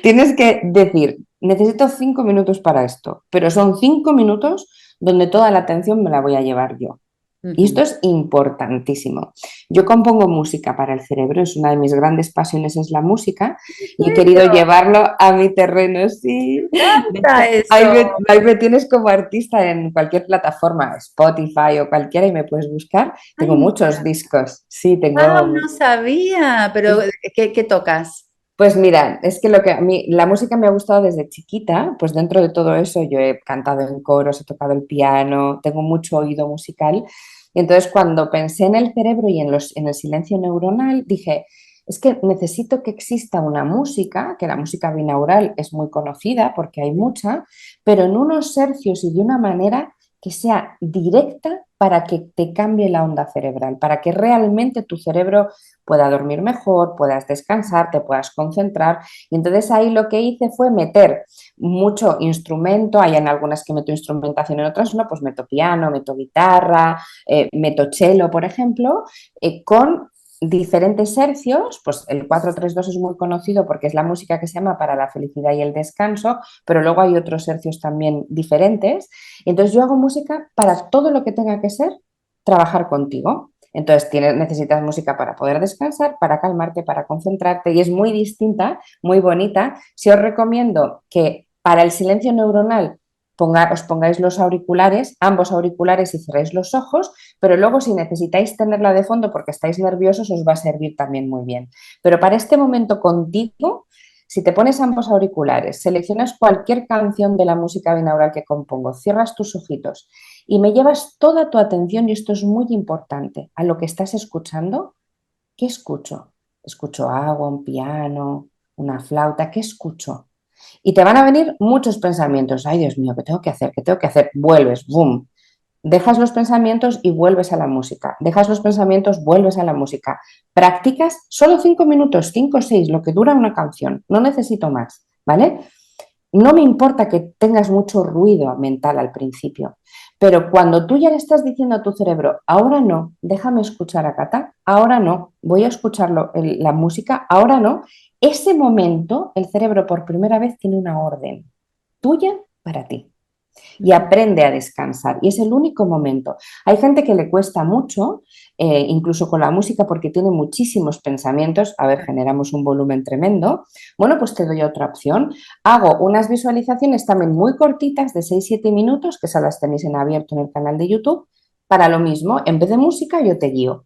S2: tienes que decir, necesito 5 minutos para esto, pero son 5 minutos donde toda la atención me la voy a llevar yo. Y esto es importantísimo. Yo compongo música para el cerebro, es una de mis grandes pasiones, es la música, y he querido llevarlo a mi terreno, sí. De hecho, ahí me tienes como artista en cualquier plataforma, Spotify o cualquiera, y me puedes buscar. Tengo muchos discos, sí, tengo...
S1: No sabía, pero ¿qué tocas?
S2: Pues mira, es que lo que a mí, la música me ha gustado desde chiquita, pues dentro de todo eso yo he cantado en coros, he tocado el piano, tengo mucho oído musical. Y entonces cuando pensé en el cerebro y en el silencio neuronal, dije, es que necesito que exista una música, que la música binaural es muy conocida porque hay mucha, pero en unos hercios y de una manera que sea directa para que te cambie la onda cerebral, para que realmente tu cerebro pueda dormir mejor, puedas descansar, te puedas concentrar. Y entonces ahí lo que hice fue meter mucho instrumento, hay en algunas que meto instrumentación, en otras no, pues meto piano, meto guitarra, meto cello, por ejemplo, con diferentes hercios, pues el 4-3-2 es muy conocido porque es la música que se llama para la felicidad y el descanso, pero luego hay otros hercios también diferentes. Entonces yo hago música para todo lo que tenga que ser trabajar contigo. Entonces necesitas música para poder descansar, para calmarte, para concentrarte y es muy distinta, muy bonita. Sí os recomiendo que para el silencio neuronal os pongáis los auriculares, ambos auriculares y cerréis los ojos, pero luego si necesitáis tenerla de fondo porque estáis nerviosos os va a servir también muy bien. Pero para este momento contigo, si te pones ambos auriculares, seleccionas cualquier canción de la música binaural que compongo, cierras tus ojitos y me llevas toda tu atención, y esto es muy importante, a lo que estás escuchando. ¿Qué escucho? Escucho agua, un piano, una flauta, ¿qué escucho? Y te van a venir muchos pensamientos. Ay, Dios mío, ¿qué tengo que hacer? ¿Qué tengo que hacer? Vuelves, boom. Dejas los pensamientos y vuelves a la música. Dejas los pensamientos, vuelves a la música. Practicas solo 5 minutos, 5 o 6, lo que dura una canción. No necesito más, ¿vale? No me importa que tengas mucho ruido mental al principio, pero cuando tú ya le estás diciendo a tu cerebro, ahora no, déjame escuchar a Cata, ahora no, voy a escuchar la música, ahora no, ese momento el cerebro por primera vez tiene una orden tuya para ti y aprende a descansar. Y es el único momento. Hay gente que le cuesta mucho, incluso con la música, porque tiene muchísimos pensamientos. A ver, generamos un volumen tremendo. Bueno, pues te doy otra opción. Hago unas visualizaciones también muy cortitas de 6-7 minutos, que esas las tenéis en abierto en el canal de YouTube. Para lo mismo, en vez de música, yo te guío.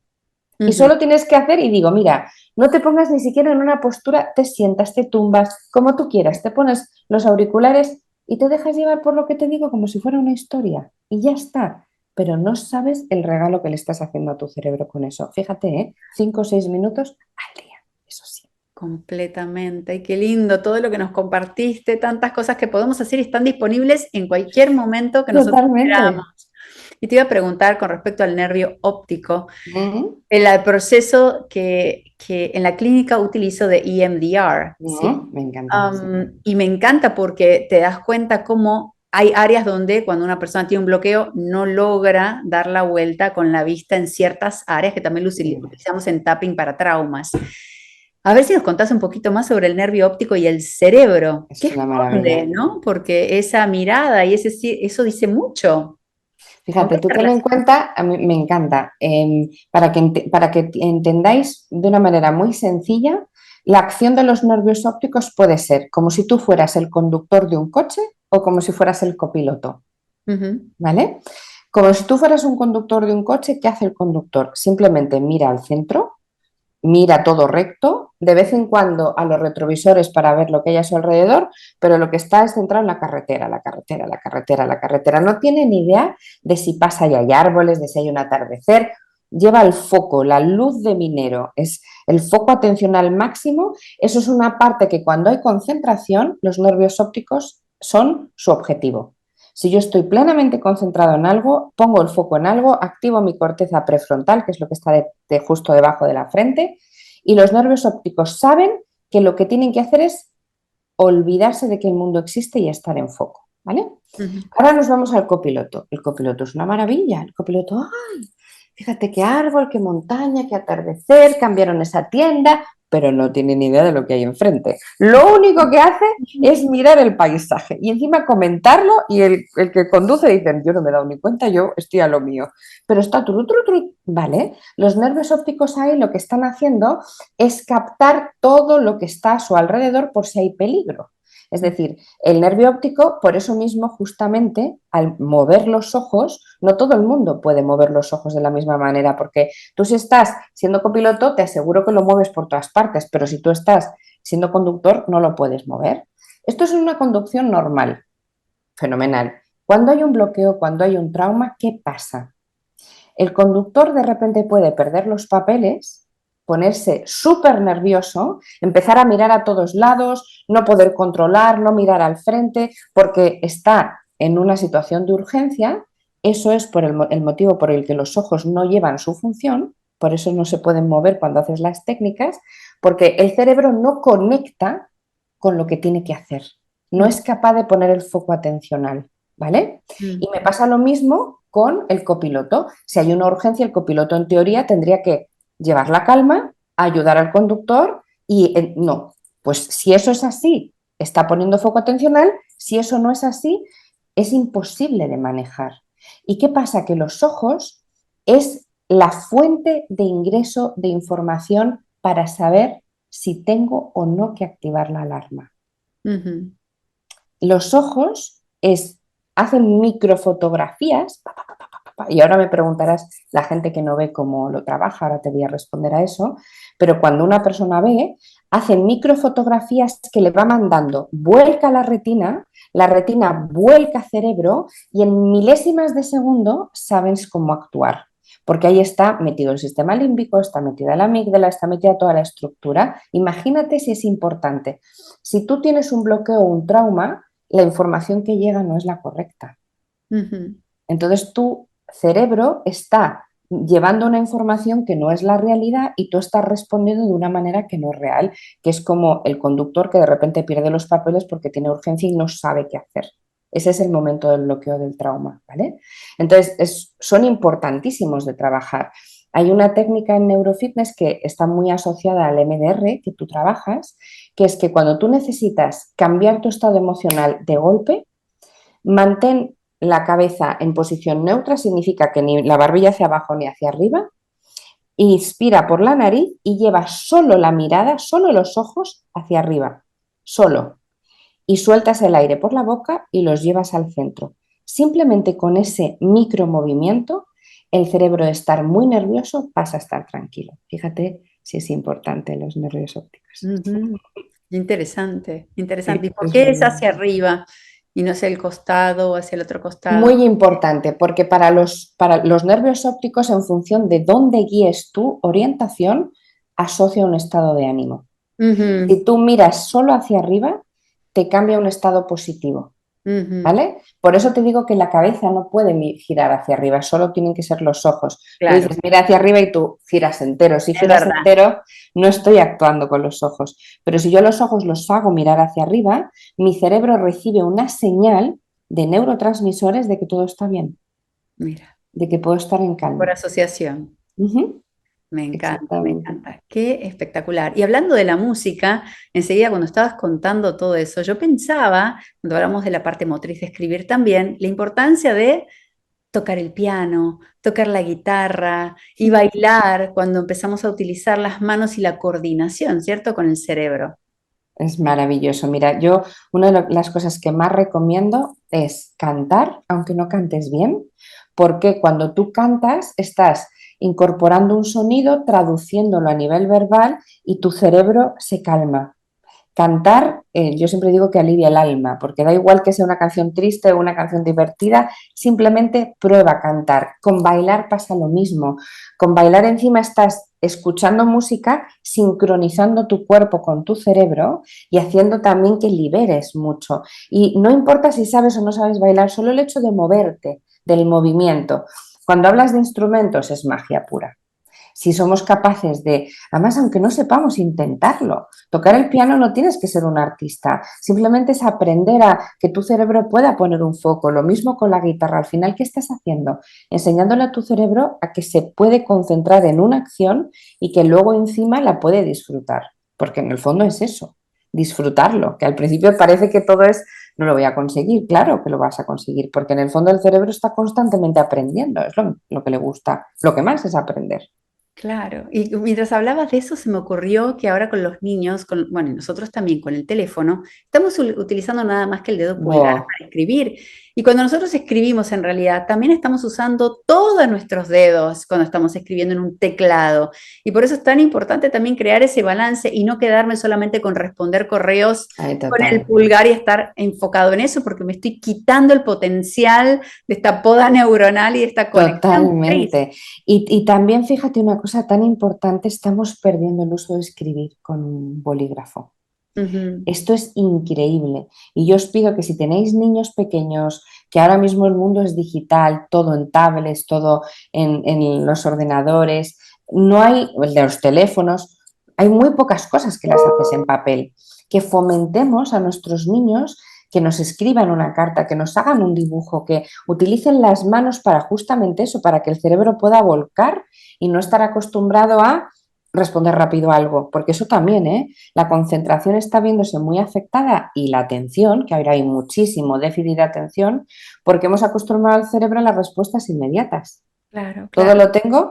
S2: Y solo tienes que hacer, y digo, mira, no te pongas ni siquiera en una postura, te sientas, te tumbas, como tú quieras, te pones los auriculares y te dejas llevar por lo que te digo como si fuera una historia y ya está. Pero no sabes el regalo que le estás haciendo a tu cerebro con eso. Fíjate, 5 o 6 minutos al día, eso sí.
S1: Completamente. Y qué lindo todo lo que nos compartiste, tantas cosas que podemos hacer y están disponibles en cualquier momento que nosotros
S2: Totalmente.
S1: queramos. Y te iba a preguntar con respecto al nervio óptico,
S2: Ujú,
S1: el proceso que en la clínica utilizo de EMDR, ¿sí?
S2: ujú, me encanta, sí.
S1: Y me encanta porque te das cuenta cómo hay áreas donde cuando una persona tiene un bloqueo no logra dar la vuelta con la vista en ciertas áreas que también lo
S2: Sí,
S1: utilizamos en tapping para traumas. A ver si nos contás un poquito más sobre el nervio óptico y el cerebro. ¿Qué
S2: es una
S1: esconde,
S2: maravilla.
S1: no? Porque esa mirada y eso dice mucho. ¿Con
S2: Fíjate,
S1: qué
S2: tú
S1: se
S2: tenlo en
S1: relaciona?
S2: cuenta, a mí me encanta, para que entendáis de una manera muy sencilla, la acción de los nervios ópticos puede ser como si tú fueras el conductor de un coche o como si fueras el copiloto,
S1: Ujú,
S2: ¿vale? Como si tú fueras un conductor de un coche, ¿qué hace el conductor? Simplemente mira al centro, mira todo recto, de vez en cuando a los retrovisores para ver lo que hay a su alrededor, pero lo que está es centrado en la carretera, la carretera, la carretera, la carretera. No tiene ni idea de si pasa y hay árboles, de si hay un atardecer. Lleva el foco, la luz de minero, es el foco atencional máximo. Eso es una parte que cuando hay concentración, los nervios ópticos son su objetivo. Si yo estoy plenamente concentrado en algo, pongo el foco en algo, activo mi corteza prefrontal, que es lo que está justo debajo de la frente, y los nervios ópticos saben que lo que tienen que hacer es olvidarse de que el mundo existe y estar en foco, ¿vale?
S1: ujú.
S2: Ahora nos vamos al copiloto. El copiloto es una maravilla. El copiloto, ¡ay! Fíjate qué árbol, qué montaña, qué atardecer, cambiaron esa tienda, pero no tiene ni idea de lo que hay enfrente. Lo único que hace es mirar el paisaje y encima comentarlo y el que conduce dice, yo no me he dado ni cuenta, yo estoy a lo mío. Pero está ¿vale? Los nervios ópticos ahí lo que están haciendo es captar todo lo que está a su alrededor por si hay peligro. Es decir, el nervio óptico, por eso mismo, justamente, al mover los ojos, no todo el mundo puede mover los ojos de la misma manera, porque tú si estás siendo copiloto, te aseguro que lo mueves por todas partes, pero si tú estás siendo conductor, no lo puedes mover. Esto es una conducción normal, fenomenal. Cuando hay un bloqueo, cuando hay un trauma, ¿qué pasa? El conductor de repente puede perder los papeles, ponerse súper nervioso, empezar a mirar a todos lados, no poder controlar, no mirar al frente, porque está en una situación de urgencia. Eso es por el motivo por el que los ojos no llevan su función, por eso no se pueden mover cuando haces las técnicas, porque el cerebro no conecta con lo que tiene que hacer, no
S1: Mm,
S2: es capaz de poner el foco atencional, ¿vale?
S1: mm,
S2: Y me pasa lo mismo con el copiloto. Si hay una urgencia, el copiloto en teoría tendría que llevar la calma, ayudar al conductor y no, pues si eso es así, está poniendo foco atencional, si eso no es así, es imposible de manejar. ¿Y qué pasa? Que los ojos es la fuente de ingreso de información para saber si tengo o no que activar la alarma.
S1: ujú.
S2: Los ojos hacen microfotografías y ahora me preguntarás la gente que no ve cómo lo trabaja, ahora te voy a responder a eso, pero cuando una persona ve, hace microfotografías que le va mandando, vuelca a la retina vuelca al cerebro y en milésimas de segundo sabes cómo actuar. Porque ahí está metido el sistema límbico, está metida la amígdala, está metida toda la estructura. Imagínate si es importante. Si tú tienes un bloqueo o un trauma, la información que llega no es la correcta.
S1: Ujú,
S2: Entonces tu cerebro está llevando una información que no es la realidad y tú estás respondiendo de una manera que no es real, que es como el conductor que de repente pierde los papeles porque tiene urgencia y no sabe qué hacer. Ese es el momento del bloqueo del trauma, ¿vale? Entonces, son importantísimos de trabajar. Hay una técnica en neurofitness que está muy asociada al MDR que tú trabajas, que es que cuando tú necesitas cambiar tu estado emocional de golpe, mantén la cabeza en posición neutra, significa que ni la barbilla hacia abajo ni hacia arriba. Inspira por la nariz y lleva solo la mirada, solo los ojos hacia arriba, solo. Y sueltas el aire por la boca y los llevas al centro. Simplemente con ese micromovimiento, el cerebro de estar muy nervioso pasa a estar tranquilo. Fíjate si es importante los nervios ópticos.
S1: ujú. Interesante, interesante. ¿Y
S2: Sí,
S1: por
S2: es
S1: qué
S2: muy
S1: es
S2: bueno.
S1: hacia arriba y no hacia el costado o hacia el otro costado?
S2: Muy importante, porque para los nervios ópticos, en función de dónde guíes tu orientación, asocia un estado de ánimo.
S1: Ujú,
S2: Si tú miras solo hacia arriba, te cambia un estado positivo.
S1: Ujú,
S2: ¿vale? Por eso te digo que la cabeza no puede girar hacia arriba, solo tienen que ser los ojos. Tú
S1: claro,
S2: dices, mira hacia arriba y tú giras entero. Si
S1: es
S2: giras
S1: verdad.
S2: entero, no estoy actuando con los ojos. Pero si yo los ojos los hago mirar hacia arriba, mi cerebro recibe una señal de neurotransmisores de que todo está bien,
S1: Mira,
S2: de que puedo estar en
S1: por
S2: calma.
S1: asociación.
S2: Ujú,
S1: Me encanta, me
S2: exactamente.
S1: encanta. Qué espectacular. Y hablando de la música, enseguida cuando estabas contando todo eso, yo pensaba, cuando hablamos de la parte motriz de escribir también, la importancia de tocar el piano, tocar la guitarra y bailar cuando empezamos a utilizar las manos y la coordinación, ¿cierto? Con el cerebro.
S2: Es maravilloso. Mira, yo una de las cosas que más recomiendo es cantar, aunque no cantes bien, porque cuando tú cantas estás incorporando un sonido, traduciéndolo a nivel verbal y tu cerebro se calma. Cantar, yo siempre digo que alivia el alma, porque da igual que sea una canción triste o una canción divertida, simplemente prueba a cantar. Con bailar pasa lo mismo. Con bailar encima estás escuchando música, sincronizando tu cuerpo con tu cerebro y haciendo también que liberes mucho. Y no importa si sabes o no sabes bailar, solo el hecho de moverte, del movimiento. Cuando hablas de instrumentos es magia pura. Si somos capaces de, además, aunque no sepamos, intentarlo. Tocar el piano no tienes que ser un artista, simplemente es aprender a que tu cerebro pueda poner un foco. Lo mismo con la guitarra. Al final, ¿qué estás haciendo? Enseñándole a tu cerebro a que se puede concentrar en una acción y que luego encima la puede disfrutar. Porque en el fondo es eso, disfrutarlo, que al principio parece que todo es, no lo voy a conseguir, claro que lo vas a conseguir, porque en el fondo el cerebro está constantemente aprendiendo, es lo que le gusta, lo que más es aprender.
S1: Claro, y mientras hablabas de eso, se me ocurrió que ahora con los niños, bueno, y nosotros también con el teléfono, estamos utilizando nada más que el dedo pulgar
S2: Wow,
S1: para escribir. Y cuando nosotros escribimos en realidad, también estamos usando todos nuestros dedos cuando estamos escribiendo en un teclado. Y por eso es tan importante también crear ese balance y no quedarme solamente con responder correos
S2: ay,
S1: con el
S2: total,
S1: pulgar y estar enfocado en eso, porque me estoy quitando el potencial de esta poda neuronal y de esta conexión motriz.
S2: totalmente. Y también fíjate una cosa tan importante, estamos perdiendo el uso de escribir con un bolígrafo.
S1: Ujú.
S2: Esto es increíble. Y yo os pido que si tenéis niños pequeños, que ahora mismo el mundo es digital, todo en tablets, todo en los ordenadores, no hay, el de los teléfonos, hay muy pocas cosas que las haces en papel. Que fomentemos a nuestros niños que nos escriban una carta, que nos hagan un dibujo, que utilicen las manos para justamente eso, para que el cerebro pueda volcar y no estar acostumbrado a responder rápido a algo, porque eso también, ¿eh? La concentración está viéndose muy afectada y la atención, que ahora hay muchísimo déficit de atención, porque hemos acostumbrado al cerebro a las respuestas inmediatas.
S1: Claro,
S2: Todo
S1: claro.
S2: lo tengo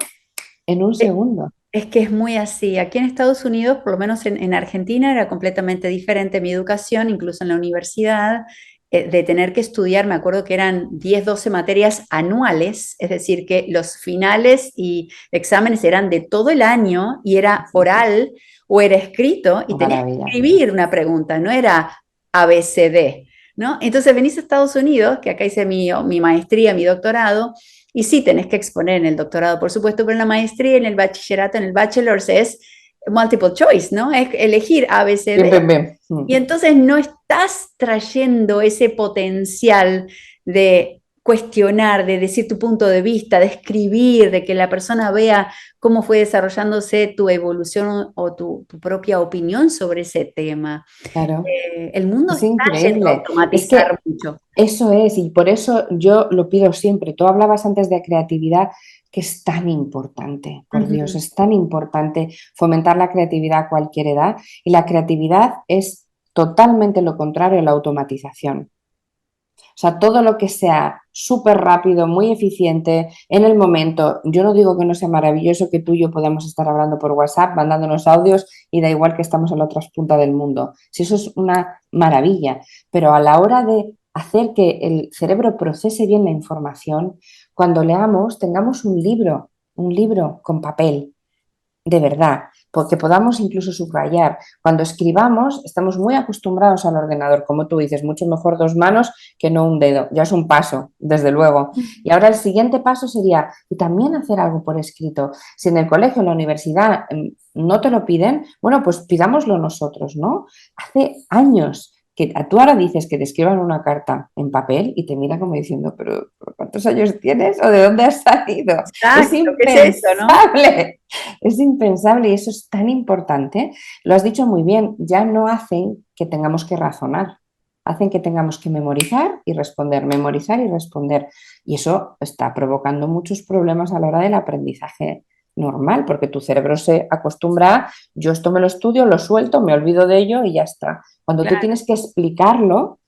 S2: en un
S1: Eh,
S2: segundo.
S1: Es que es muy así. Aquí en Estados Unidos, por lo menos en Argentina, era completamente diferente mi educación, incluso en la universidad, de tener que estudiar, me acuerdo que eran 10 12 materias anuales, es decir, que los finales y exámenes eran de todo el año y era oral o era escrito y
S2: Qué
S1: tenías que
S2: maravilla.
S1: escribir una pregunta, no era ABCD, ¿no? Entonces venís a Estados Unidos, que acá hice mi maestría, mi doctorado, y sí, tenés que exponer en el doctorado, por supuesto, pero en la maestría, en el bachillerato, en el bachelor's es multiple choice, ¿no? Es elegir A, B, C,
S2: Bien,
S1: D.
S2: bien, bien.
S1: Y entonces no estás trayendo ese potencial de cuestionar, de decir tu punto de vista, de escribir, de que la persona vea cómo fue desarrollándose tu evolución o tu propia opinión sobre ese tema.
S2: Claro,
S1: El mundo
S2: es
S1: está yendo a
S2: increíble. Es
S1: automatizar
S2: que
S1: mucho.
S2: eso es, y por eso yo lo pido siempre. Tú hablabas antes de creatividad, que es tan importante, por Dios,
S1: Ujú.
S2: es tan importante fomentar la creatividad a cualquier edad. Y la creatividad es totalmente lo contrario a la automatización. O sea, todo lo que sea súper rápido, muy eficiente, en el momento. Yo no digo que no sea maravilloso que tú y yo podamos estar hablando por WhatsApp, mandándonos audios y da igual que estamos en la otra punta del mundo. Si eso es una maravilla, pero a la hora de hacer que el cerebro procese bien la información, cuando leamos, tengamos un libro con papel, de verdad, porque podamos incluso subrayar. Cuando escribamos, estamos muy acostumbrados al ordenador, como tú dices, mucho mejor dos manos que no un dedo, ya es un paso, desde luego. Y ahora el siguiente paso sería, y también hacer algo por escrito. Si en el colegio, en la universidad no te lo piden, bueno, pues pidámoslo nosotros, ¿no? Hace años que tú ahora dices que te escriban una carta en papel y te mira como diciendo, pero ¿cuántos años tienes o de dónde has salido? Es
S1: Exacto, ¿qué es eso, no?
S2: impensable, es impensable y eso es tan importante. Lo has dicho muy bien, ya no hacen que tengamos que razonar, hacen que tengamos que memorizar y responder. Y eso está provocando muchos problemas a la hora del aprendizaje normal, porque tu cerebro se acostumbra a, yo esto me lo estudio, lo suelto, me olvido de ello y ya está. Cuando tú
S1: Claro.
S2: tienes que explicarlo,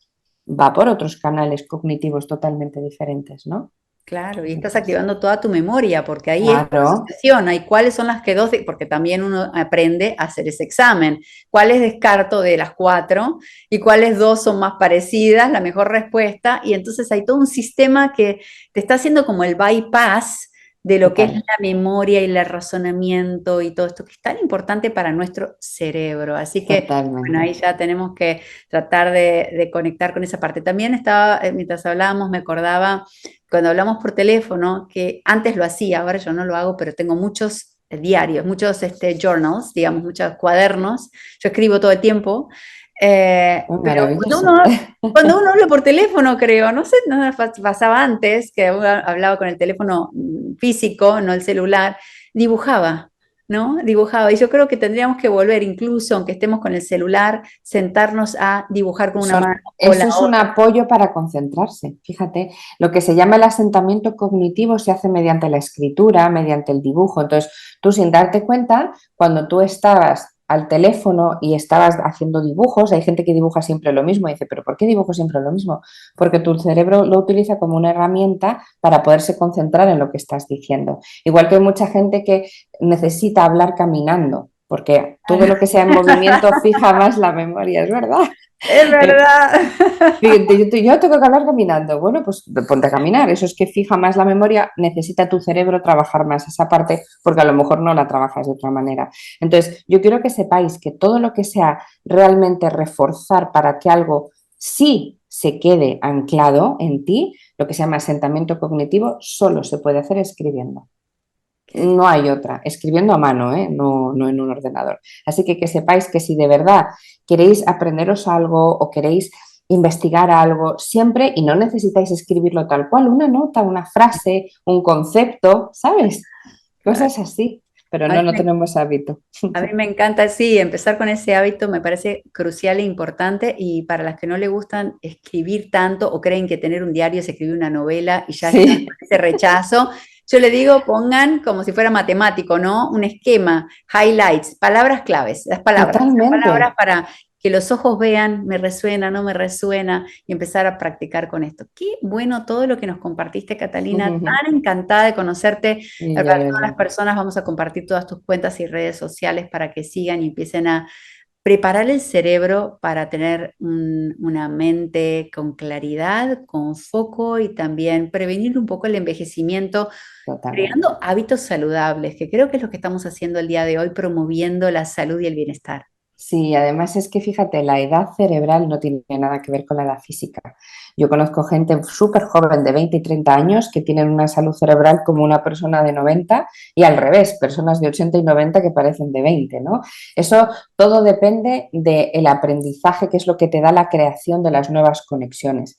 S2: va por otros canales cognitivos totalmente diferentes, ¿no?
S1: Claro, y estás
S2: Entonces,
S1: activando toda tu memoria, porque ahí es la
S2: claro,
S1: asociación, hay cuáles son las que dos, porque también uno aprende a hacer ese examen, cuáles descarto de las cuatro y cuáles dos son más parecidas, la mejor respuesta, y entonces hay todo un sistema que te está haciendo como el bypass de lo que es
S2: total,
S1: la memoria y el razonamiento y todo esto, que es tan importante para nuestro cerebro. Así que, bueno, ahí
S2: totalmente.
S1: ya tenemos que tratar de conectar con esa parte. También estaba, mientras hablábamos, me acordaba cuando hablamos por teléfono, que antes lo hacía, ahora yo no lo hago, pero tengo muchos diarios, muchos journals, digamos, muchos cuadernos, yo escribo todo el tiempo, pero
S2: Maravilloso.
S1: cuando uno habla por teléfono, creo, no sé, no pasaba antes, que uno hablaba con el teléfono físico, no el celular, dibujaba. ¿No? Dibujaba. Y yo creo que tendríamos que volver, incluso aunque estemos con el celular, sentarnos a dibujar con una mano o la
S2: Eso es un
S1: otra.
S2: apoyo para concentrarse. Fíjate, lo que se llama el asentamiento cognitivo se hace mediante la escritura, mediante el dibujo. Entonces, tú sin darte cuenta, cuando tú estabas al teléfono y estabas haciendo dibujos, hay gente que dibuja siempre lo mismo y dice, pero ¿por qué dibujo siempre lo mismo? Porque tu cerebro lo utiliza como una herramienta para poderse concentrar en lo que estás diciendo. Igual que hay mucha gente que necesita hablar caminando, porque todo lo que sea en movimiento fija más la memoria, es verdad.
S1: Es verdad.
S2: Fíjate, yo tengo que hablar caminando. Bueno, pues ponte a caminar. Eso es que fija más la memoria, necesita tu cerebro trabajar más esa parte porque a lo mejor no la trabajas de otra manera. Entonces, yo quiero que sepáis que todo lo que sea realmente reforzar para que algo sí se quede anclado en ti, lo que se llama asentamiento cognitivo, solo se puede hacer escribiendo. No hay otra, escribiendo a mano, ¿eh? No, no en un ordenador. Así que sepáis que si de verdad queréis aprenderos algo o queréis investigar algo, siempre, y no necesitáis escribirlo tal cual, una nota, una frase, un concepto, ¿sabes?
S1: Claro.
S2: Cosas así, pero
S1: A
S2: no,
S1: mí
S2: no
S1: me,
S2: tenemos hábito.
S1: a mí me encanta, sí, empezar con ese hábito me parece crucial e importante y para las que no le gustan escribir tanto o creen que tener un diario es escribir una novela y ya está
S2: Sí,
S1: ese rechazo, yo le digo pongan como si fuera matemático, ¿no? Un esquema, highlights, palabras claves, las palabras
S2: totalmente.
S1: para que los ojos vean, me resuena, no me resuena, y empezar a practicar con esto. Qué bueno todo lo que nos compartiste, Catalina, tan encantada de conocerte.
S2: Y yo
S1: Para
S2: de
S1: todas las
S2: ella.
S1: personas vamos a compartir todas tus cuentas y redes sociales para que sigan y empiecen a preparar el cerebro para tener una mente con claridad, con foco y también prevenir un poco el envejecimiento,
S2: Totalmente.
S1: creando hábitos saludables, que creo que es lo que estamos haciendo el día de hoy, promoviendo la salud y el bienestar.
S2: Sí, además es que fíjate, la edad cerebral no tiene nada que ver con la edad física. Yo conozco gente súper joven de 20 y 30 años que tienen una salud cerebral como una persona de 90 y al revés, personas de 80 y 90 que parecen de 20, ¿no? Eso todo depende del aprendizaje, que es lo que te da la creación de las nuevas conexiones.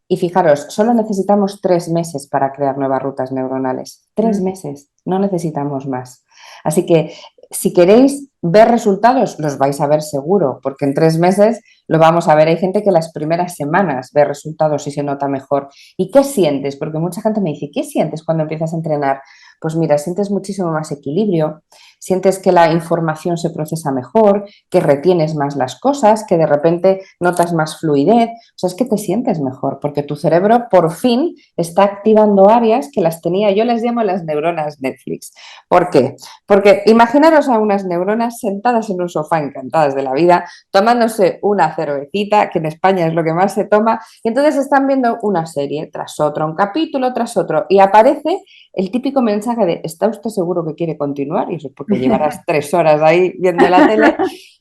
S2: Y fijaros, solo necesitamos 3 meses para crear nuevas rutas neuronales.
S1: Mm.
S2: 3 meses, no necesitamos más. Así que si queréis ver resultados, los vais a ver seguro, porque en 3 meses lo vamos a ver. Hay gente que las primeras semanas ve resultados y se nota mejor. ¿Y qué sientes? Porque mucha gente me dice, ¿qué sientes cuando empiezas a entrenar? Pues mira, sientes muchísimo más equilibrio, sientes que la información se procesa mejor, que retienes más las cosas, que de repente notas más fluidez. O sea, es que te sientes mejor, porque tu cerebro por fin está activando áreas que las tenía, yo les llamo las neuronas Netflix. ¿Por qué? Porque imaginaros a unas neuronas sentadas en un sofá encantadas de la vida, tomándose una cervecita, que en España es lo que más se toma, y entonces están viendo una serie tras otra, un capítulo tras otro, y aparece el típico mensaje de ¿está usted seguro que quiere continuar? Y eso es porque llevarás 3 horas ahí viendo la tele.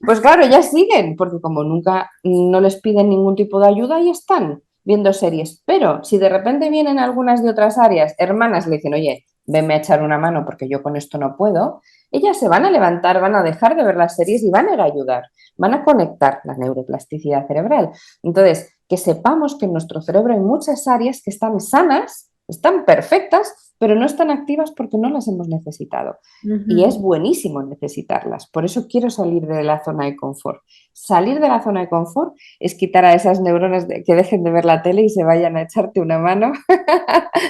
S2: Pues claro, ya siguen, porque como nunca no les piden ningún tipo de ayuda, ahí están viendo series. Pero si de repente vienen algunas de otras áreas, hermanas le dicen, oye, venme a echar una mano porque yo con esto no puedo, ellas se van a levantar, van a dejar de ver las series y van a ir a ayudar, van a conectar la neuroplasticidad cerebral. Entonces, que sepamos que en nuestro cerebro hay muchas áreas que están sanas, están perfectas, pero no están activas porque no las hemos necesitado. Y es buenísimo necesitarlas. Por eso quiero salir de la zona de confort. Salir de la zona de confort es quitar a esas neuronas que dejen de ver la tele y se vayan a echarte una mano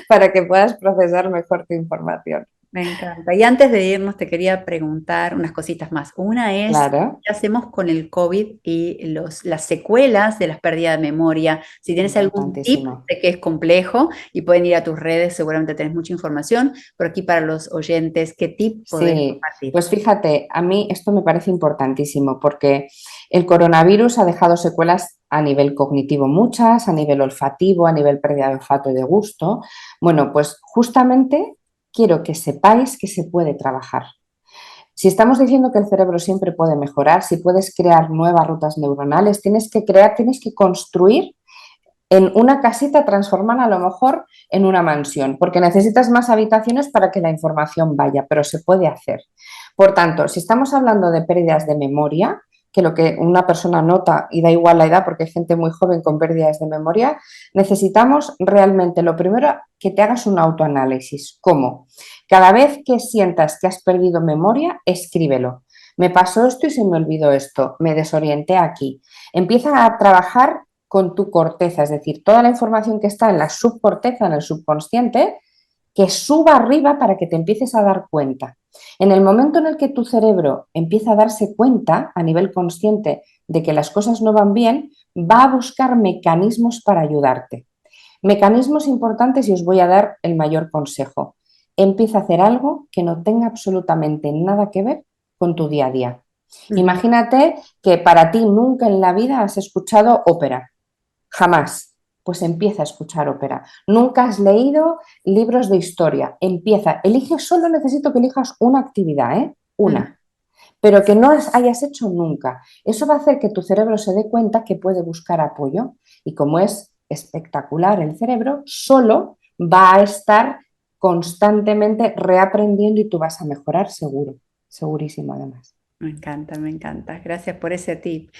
S2: para que puedas procesar mejor tu información.
S1: Me encanta. Y antes de irnos, te quería preguntar unas cositas más. Una es,
S2: Claro,
S1: ¿qué hacemos con el COVID y las secuelas de las pérdidas de memoria? Si tienes algún tip,
S2: importantísimo.
S1: sé que es complejo y pueden ir a tus redes, seguramente tenés mucha información, pero aquí para los oyentes, ¿qué tip podés
S2: Sí,
S1: compartir?
S2: pues fíjate, a mí esto me parece importantísimo porque el coronavirus ha dejado secuelas a nivel cognitivo muchas, a nivel olfativo, a nivel pérdida de olfato y de gusto. Bueno, pues justamente quiero que sepáis que se puede trabajar. Si estamos diciendo que el cerebro siempre puede mejorar, si puedes crear nuevas rutas neuronales, tienes que crear, tienes que construir en una casita, transformarla a lo mejor en una mansión, porque necesitas más habitaciones para que la información vaya, pero se puede hacer. Por tanto, si estamos hablando de pérdidas de memoria, que lo que una persona nota, y da igual la edad porque hay gente muy joven con pérdidas de memoria, necesitamos realmente, lo primero, que te hagas un autoanálisis. ¿Cómo? Cada vez que sientas que has perdido memoria, escríbelo. Me pasó esto y se me olvidó esto, me desorienté aquí. Empieza a trabajar con tu corteza, es decir, toda la información que está en la subcorteza, en el subconsciente, que suba arriba para que te empieces a dar cuenta. En el momento en el que tu cerebro empieza a darse cuenta a nivel consciente de que las cosas no van bien, va a buscar mecanismos para ayudarte. Mecanismos importantes y os voy a dar el mayor consejo. Empieza a hacer algo que no tenga absolutamente nada que ver con tu día a día.
S1: Ujú.
S2: Imagínate que para ti nunca en la vida has escuchado ópera. Jamás. Pues empieza a escuchar ópera. Nunca has leído libros de historia. Empieza. Elige, solo necesito que elijas una actividad, ¿eh?
S1: Mm.
S2: Una. Pero que no hayas hecho nunca. Eso va a hacer que tu cerebro se dé cuenta que puede buscar apoyo. Y como es espectacular el cerebro, solo va a estar constantemente reaprendiendo y tú vas a mejorar seguro. Segurísimo además.
S1: Me encanta, me encanta. Gracias por ese tip.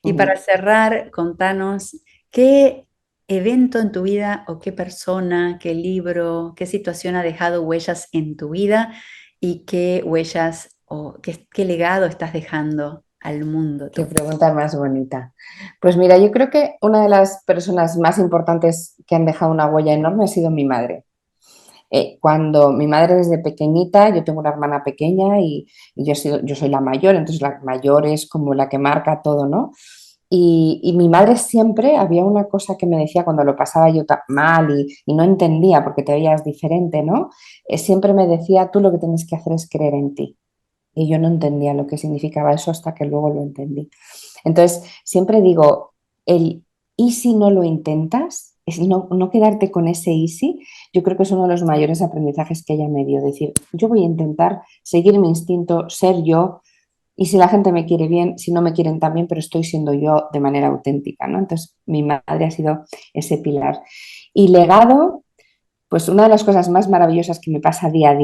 S1: Y para
S2: Ujú.
S1: cerrar, contanos qué evento en tu vida o qué persona, qué libro, qué situación ha dejado huellas en tu vida y qué huellas o qué legado estás dejando al mundo
S2: Qué
S1: tú.
S2: pregunta más bonita. Pues mira, yo creo que una de las personas más importantes que han dejado una huella enorme ha sido mi madre. Cuando mi madre desde pequeñita, yo tengo una hermana pequeña y yo soy la mayor, entonces la mayor es como la que marca todo, ¿no? Y mi madre siempre había una cosa que me decía cuando lo pasaba yo mal y no entendía porque te veías diferente, ¿no? Siempre me decía, tú lo que tienes que hacer es creer en ti. Y yo no entendía lo que significaba eso hasta que luego lo entendí. Entonces, siempre digo, el ¿y si no lo intentas? Es no quedarte con ese easy. Yo creo que es uno de los mayores aprendizajes que ella me dio. Decir, yo voy a intentar seguir mi instinto, ser yo, y si la gente me quiere bien, si no me quieren también, pero estoy siendo yo de manera auténtica, ¿no? Entonces, mi madre ha sido ese pilar. Y legado, pues una de las cosas más maravillosas que me pasa día a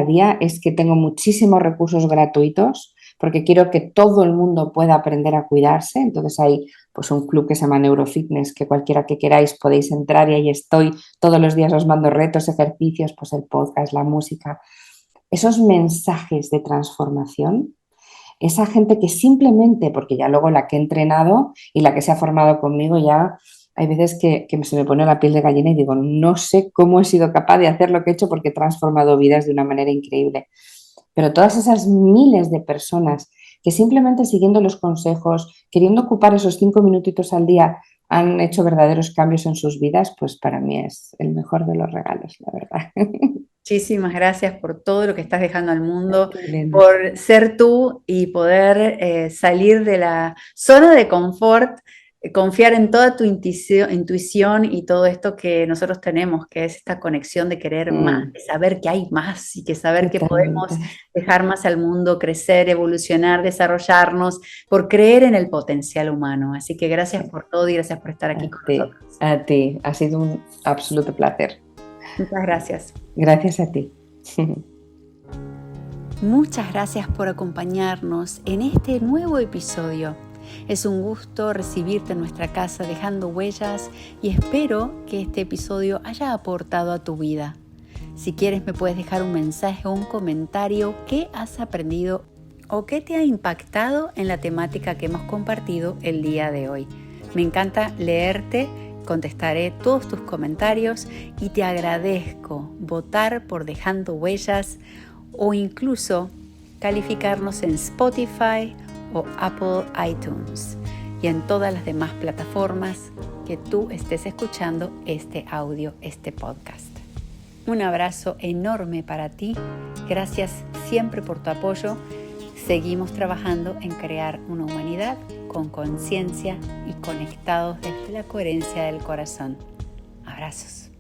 S2: día, es que tengo muchísimos recursos gratuitos porque quiero que todo el mundo pueda aprender a cuidarse. Entonces hay pues un club que se llama Neurofitness, que cualquiera que queráis podéis entrar y ahí estoy. Todos los días os mando retos, ejercicios, pues el podcast, la música. Esos mensajes de transformación, esa gente que simplemente, porque ya luego la que he entrenado y la que se ha formado conmigo ya hay veces que se me pone la piel de gallina y digo, no sé cómo he sido capaz de hacer lo que he hecho porque he transformado vidas de una manera increíble. Pero todas esas miles de personas que simplemente siguiendo los consejos, queriendo ocupar esos 5 minutitos al día, han hecho verdaderos cambios en sus vidas, pues para mí es el mejor de los regalos, la verdad.
S1: Muchísimas gracias por todo lo que estás dejando al mundo,
S2: Qué linda.
S1: por ser tú y poder salir de la zona de confort, confiar en toda tu intuición y todo esto que nosotros tenemos, que es esta conexión de querer más, de saber que hay más y que saber que podemos
S2: Totalmente.
S1: dejar más al mundo, crecer, evolucionar, desarrollarnos, por creer en el potencial humano. Así que gracias por todo y gracias por estar aquí con nosotros.
S2: A ti, ha sido un absoluto placer.
S1: Muchas gracias.
S2: Gracias a ti.
S1: Muchas gracias por acompañarnos en este nuevo episodio. Es un gusto recibirte en nuestra casa dejando huellas y espero que este episodio haya aportado a tu vida. Si quieres me puedes dejar un mensaje o un comentario qué has aprendido o qué te ha impactado en la temática que hemos compartido el día de hoy. Me encanta leerte, contestaré todos tus comentarios y te agradezco votar por Dejando Huellas o incluso calificarnos en Spotify o Apple iTunes y en todas las demás plataformas que tú estés escuchando este audio, este podcast. Un abrazo enorme para ti. Gracias siempre por tu apoyo. Seguimos trabajando en crear una humanidad con conciencia y conectados desde la coherencia del corazón. Abrazos.